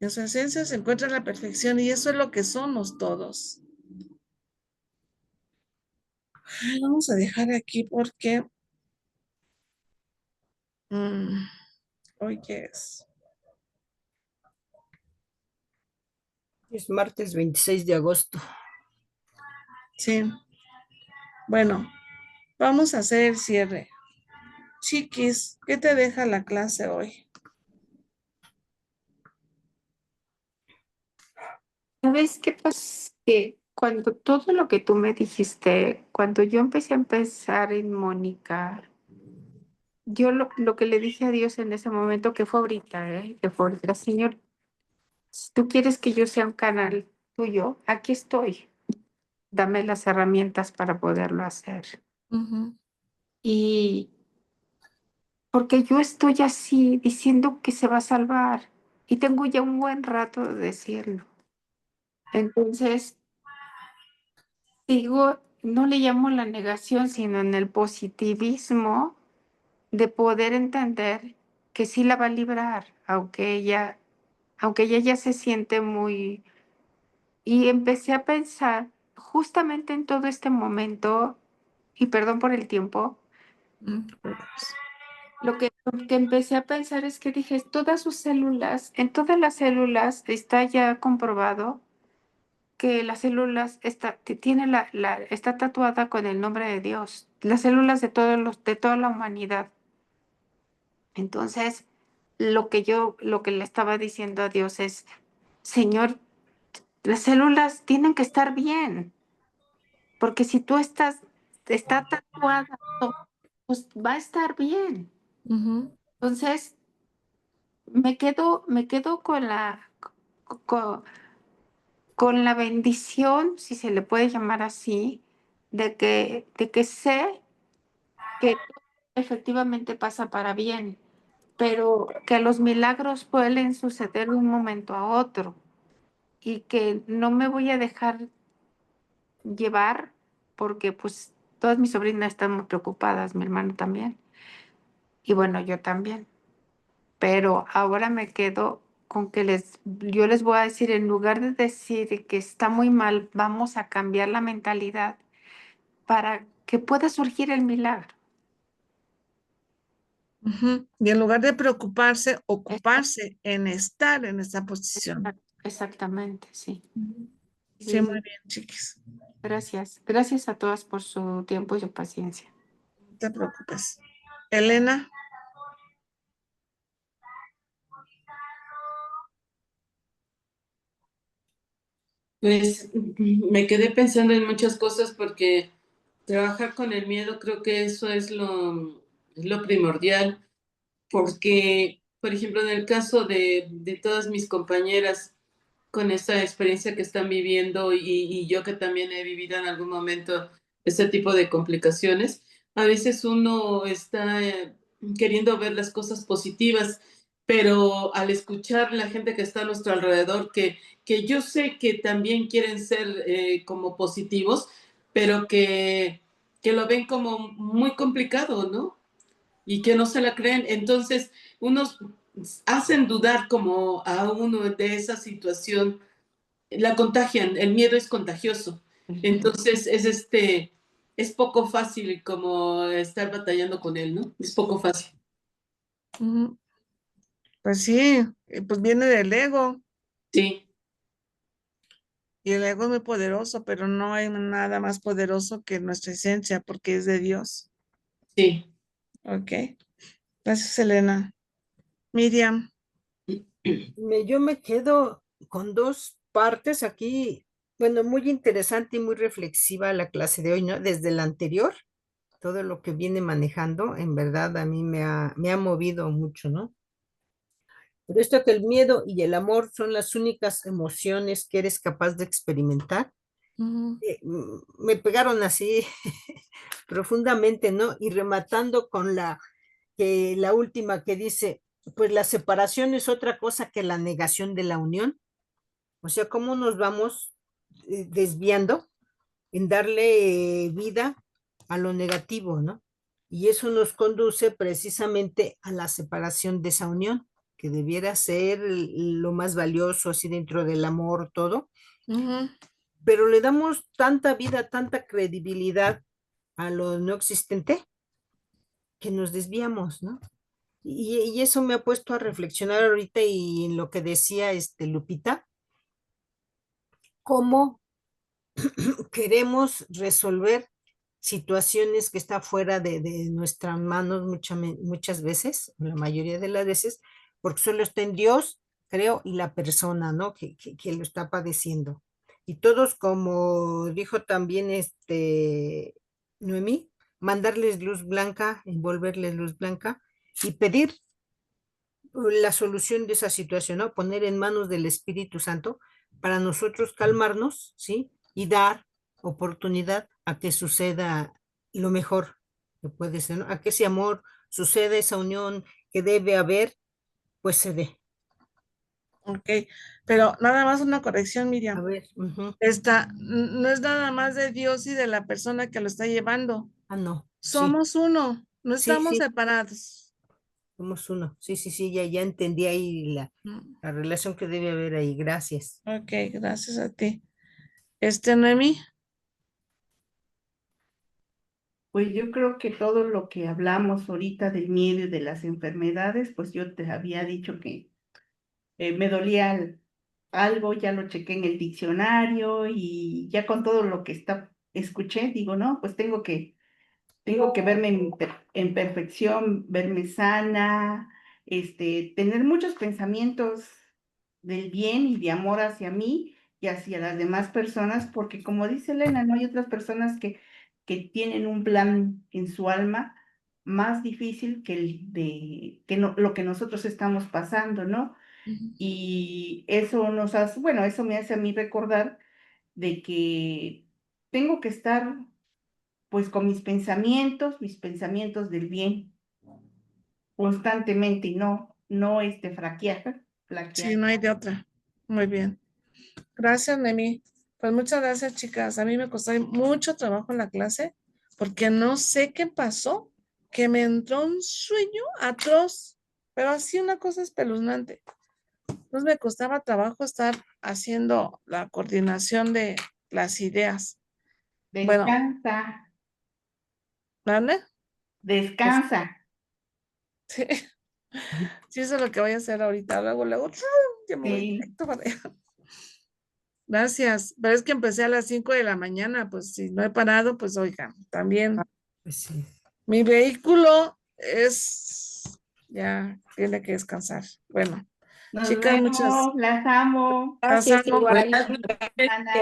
En su esencia se encuentra la perfección y eso es lo que somos todos. Vamos a dejar aquí porque hoy es. Es martes 26 de agosto. Sí. Bueno, vamos a hacer el cierre. Chiquis, ¿qué te deja la clase hoy? ¿Sabes qué pasa? Que cuando todo lo que tú me dijiste, cuando yo empecé a pensar en Mónica, yo lo que le dije a Dios en ese momento, que fue ahorita, que fue ahorita, Señor, si tú quieres que yo sea un canal tuyo, aquí estoy. Dame las herramientas para poderlo hacer. Ujú. Y porque yo estoy así diciendo que se va a salvar y tengo ya un buen rato de decirlo. Entonces, digo, no le llamo la negación, sino en el positivismo de poder entender que sí la va a librar, aunque ella ya se siente muy... Y empecé a pensar justamente en todo este momento, y perdón por el tiempo, lo que empecé a pensar es que dije, todas sus células, en todas las células está ya comprobado que las células está tatuada con el nombre de Dios, las células de toda la humanidad. Entonces, lo que le estaba diciendo a Dios es, Señor, las células tienen que estar bien, porque si está tatuada, pues va a estar bien. Ujú. Entonces, me quedo con, con la bendición, si se le puede llamar así, de que sé que efectivamente pasa para bien, pero que los milagros pueden suceder de un momento a otro y que no me voy a dejar llevar porque pues todas mis sobrinas están muy preocupadas, mi hermano también, y bueno, yo también. Pero ahora me quedo con que yo les voy a decir, en lugar de decir que está muy mal, vamos a cambiar la mentalidad para que pueda surgir el milagro. Ujú. Y en lugar de preocuparse, Exact- ocuparse en estar en esa posición. Exactamente, sí. Ujú. Sí, Sí, muy sí. bien, chiquis. Gracias. Gracias a todas por su tiempo y su paciencia. No te preocupes. Elena. Pues me quedé pensando en muchas cosas porque trabajar con el miedo creo que eso es lo primordial, porque, por ejemplo, en el caso de todas mis compañeras con esa experiencia que están viviendo y yo que también he vivido en algún momento ese tipo de complicaciones, a veces uno está queriendo ver las cosas positivas, pero al escuchar la gente que está a nuestro alrededor, que yo sé que también quieren ser como positivos, pero que lo ven como muy complicado, ¿no? Y que no se la creen. Entonces, unos hacen dudar como a uno de esa situación, la contagian, el miedo es contagioso. Entonces, es poco fácil como estar batallando con él, ¿no? Es poco fácil. Ujú. Pues sí, pues viene del ego. Sí, Y el ego es muy poderoso, pero no hay nada más poderoso que nuestra esencia porque es de Dios. Sí. Ok. Gracias, Elena. Miriam. Yo me quedo con dos partes aquí, bueno, muy interesante y muy reflexiva la clase de hoy, ¿no? Desde la anterior, todo lo que viene manejando, en verdad a mí me ha movido mucho, ¿no? Pero esto que el miedo y el amor son las únicas emociones que eres capaz de experimentar, me pegaron así profundamente, ¿no? Y rematando con la última que dice, pues la separación es otra cosa que la negación de la unión. O sea, cómo nos vamos desviando en darle vida a lo negativo, ¿no? Y eso nos conduce precisamente a la separación de esa unión, que debiera ser lo más valioso, así dentro del amor, todo, pero le damos tanta vida, tanta credibilidad a lo no existente que nos desviamos, ¿no? Y eso me ha puesto a reflexionar ahorita y en lo que decía Lupita, cómo queremos resolver situaciones que está fuera de nuestras manos muchas veces, la mayoría de las veces, porque solo está en Dios, creo, y la persona, ¿no? Que lo está padeciendo. Y todos, como dijo también Noemí, mandarles luz blanca, envolverles luz blanca y pedir la solución de esa situación, ¿no? Poner en manos del Espíritu Santo para nosotros calmarnos, ¿sí? Y dar oportunidad a que suceda lo mejor que puede ser, ¿no? A que ese amor suceda, esa unión que debe haber, pues se dé. Ok, pero nada más una corrección, A Miriam. ver, No es nada más de Dios y de la persona que lo está llevando. no, sí, Somos uno, no sí, estamos sí, separados. somos uno, sí, sí, sí, ya entendí ahí Mm, la relación que debe haber ahí, gracias. Ok, gracias a ti. Noemi. Pues yo creo que todo lo que hablamos ahorita del miedo y de las enfermedades, pues yo te había dicho que me dolía algo, ya lo chequé en el diccionario y ya con todo lo que escuché, digo, no, pues tengo que verme en perfección, verme sana, tener muchos pensamientos del bien y de amor hacia mí y hacia las demás personas, porque como dice Elena, no hay otras personas que tienen un plan en su alma más difícil que lo que nosotros estamos pasando, ¿no? Y eso bueno, eso me hace a mí recordar de que tengo que estar pues con mis pensamientos del bien, constantemente y no Sí, flaquear. no hay de otra. Muy bien. Gracias, Nemi. Pues muchas gracias, chicas. A mí me costó mucho trabajo en la clase porque no sé qué pasó, que me entró un sueño atroz, pero así una cosa espeluznante. Entonces me costaba trabajo estar haciendo la coordinación de las ideas. Bueno, Descansa, ¿vale? descansa. Sí, sí, eso es lo que voy a hacer ahorita. Luego, ya me voy Sí. directo para allá. Gracias. Pero es que empecé a las 5 de la mañana, pues si no he parado, pues oigan, también Pues sí. mi vehículo ya tiene que descansar. Bueno, Nos chicas, vemos, las amo. las Gracias, amo. igual. Buenas noches. Ana,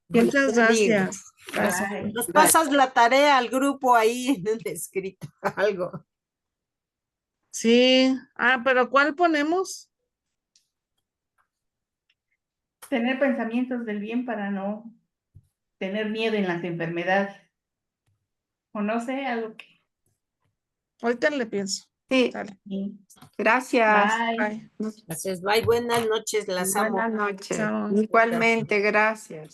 Dios Muchas bendiga. gracias. Gracias. bye. Nos Bye. pasas la tarea al grupo ahí en el escrito, algo. Sí. Pero ¿cuál ponemos? Tener pensamientos del bien para no tener miedo en las enfermedades. O no sé, algo que. Ahorita le pienso. Sí, Dale. Sí. gracias. Bye. Bye. Gracias, bye, buenas noches, las amo. Buenas noches. Chao. Igualmente, gracias.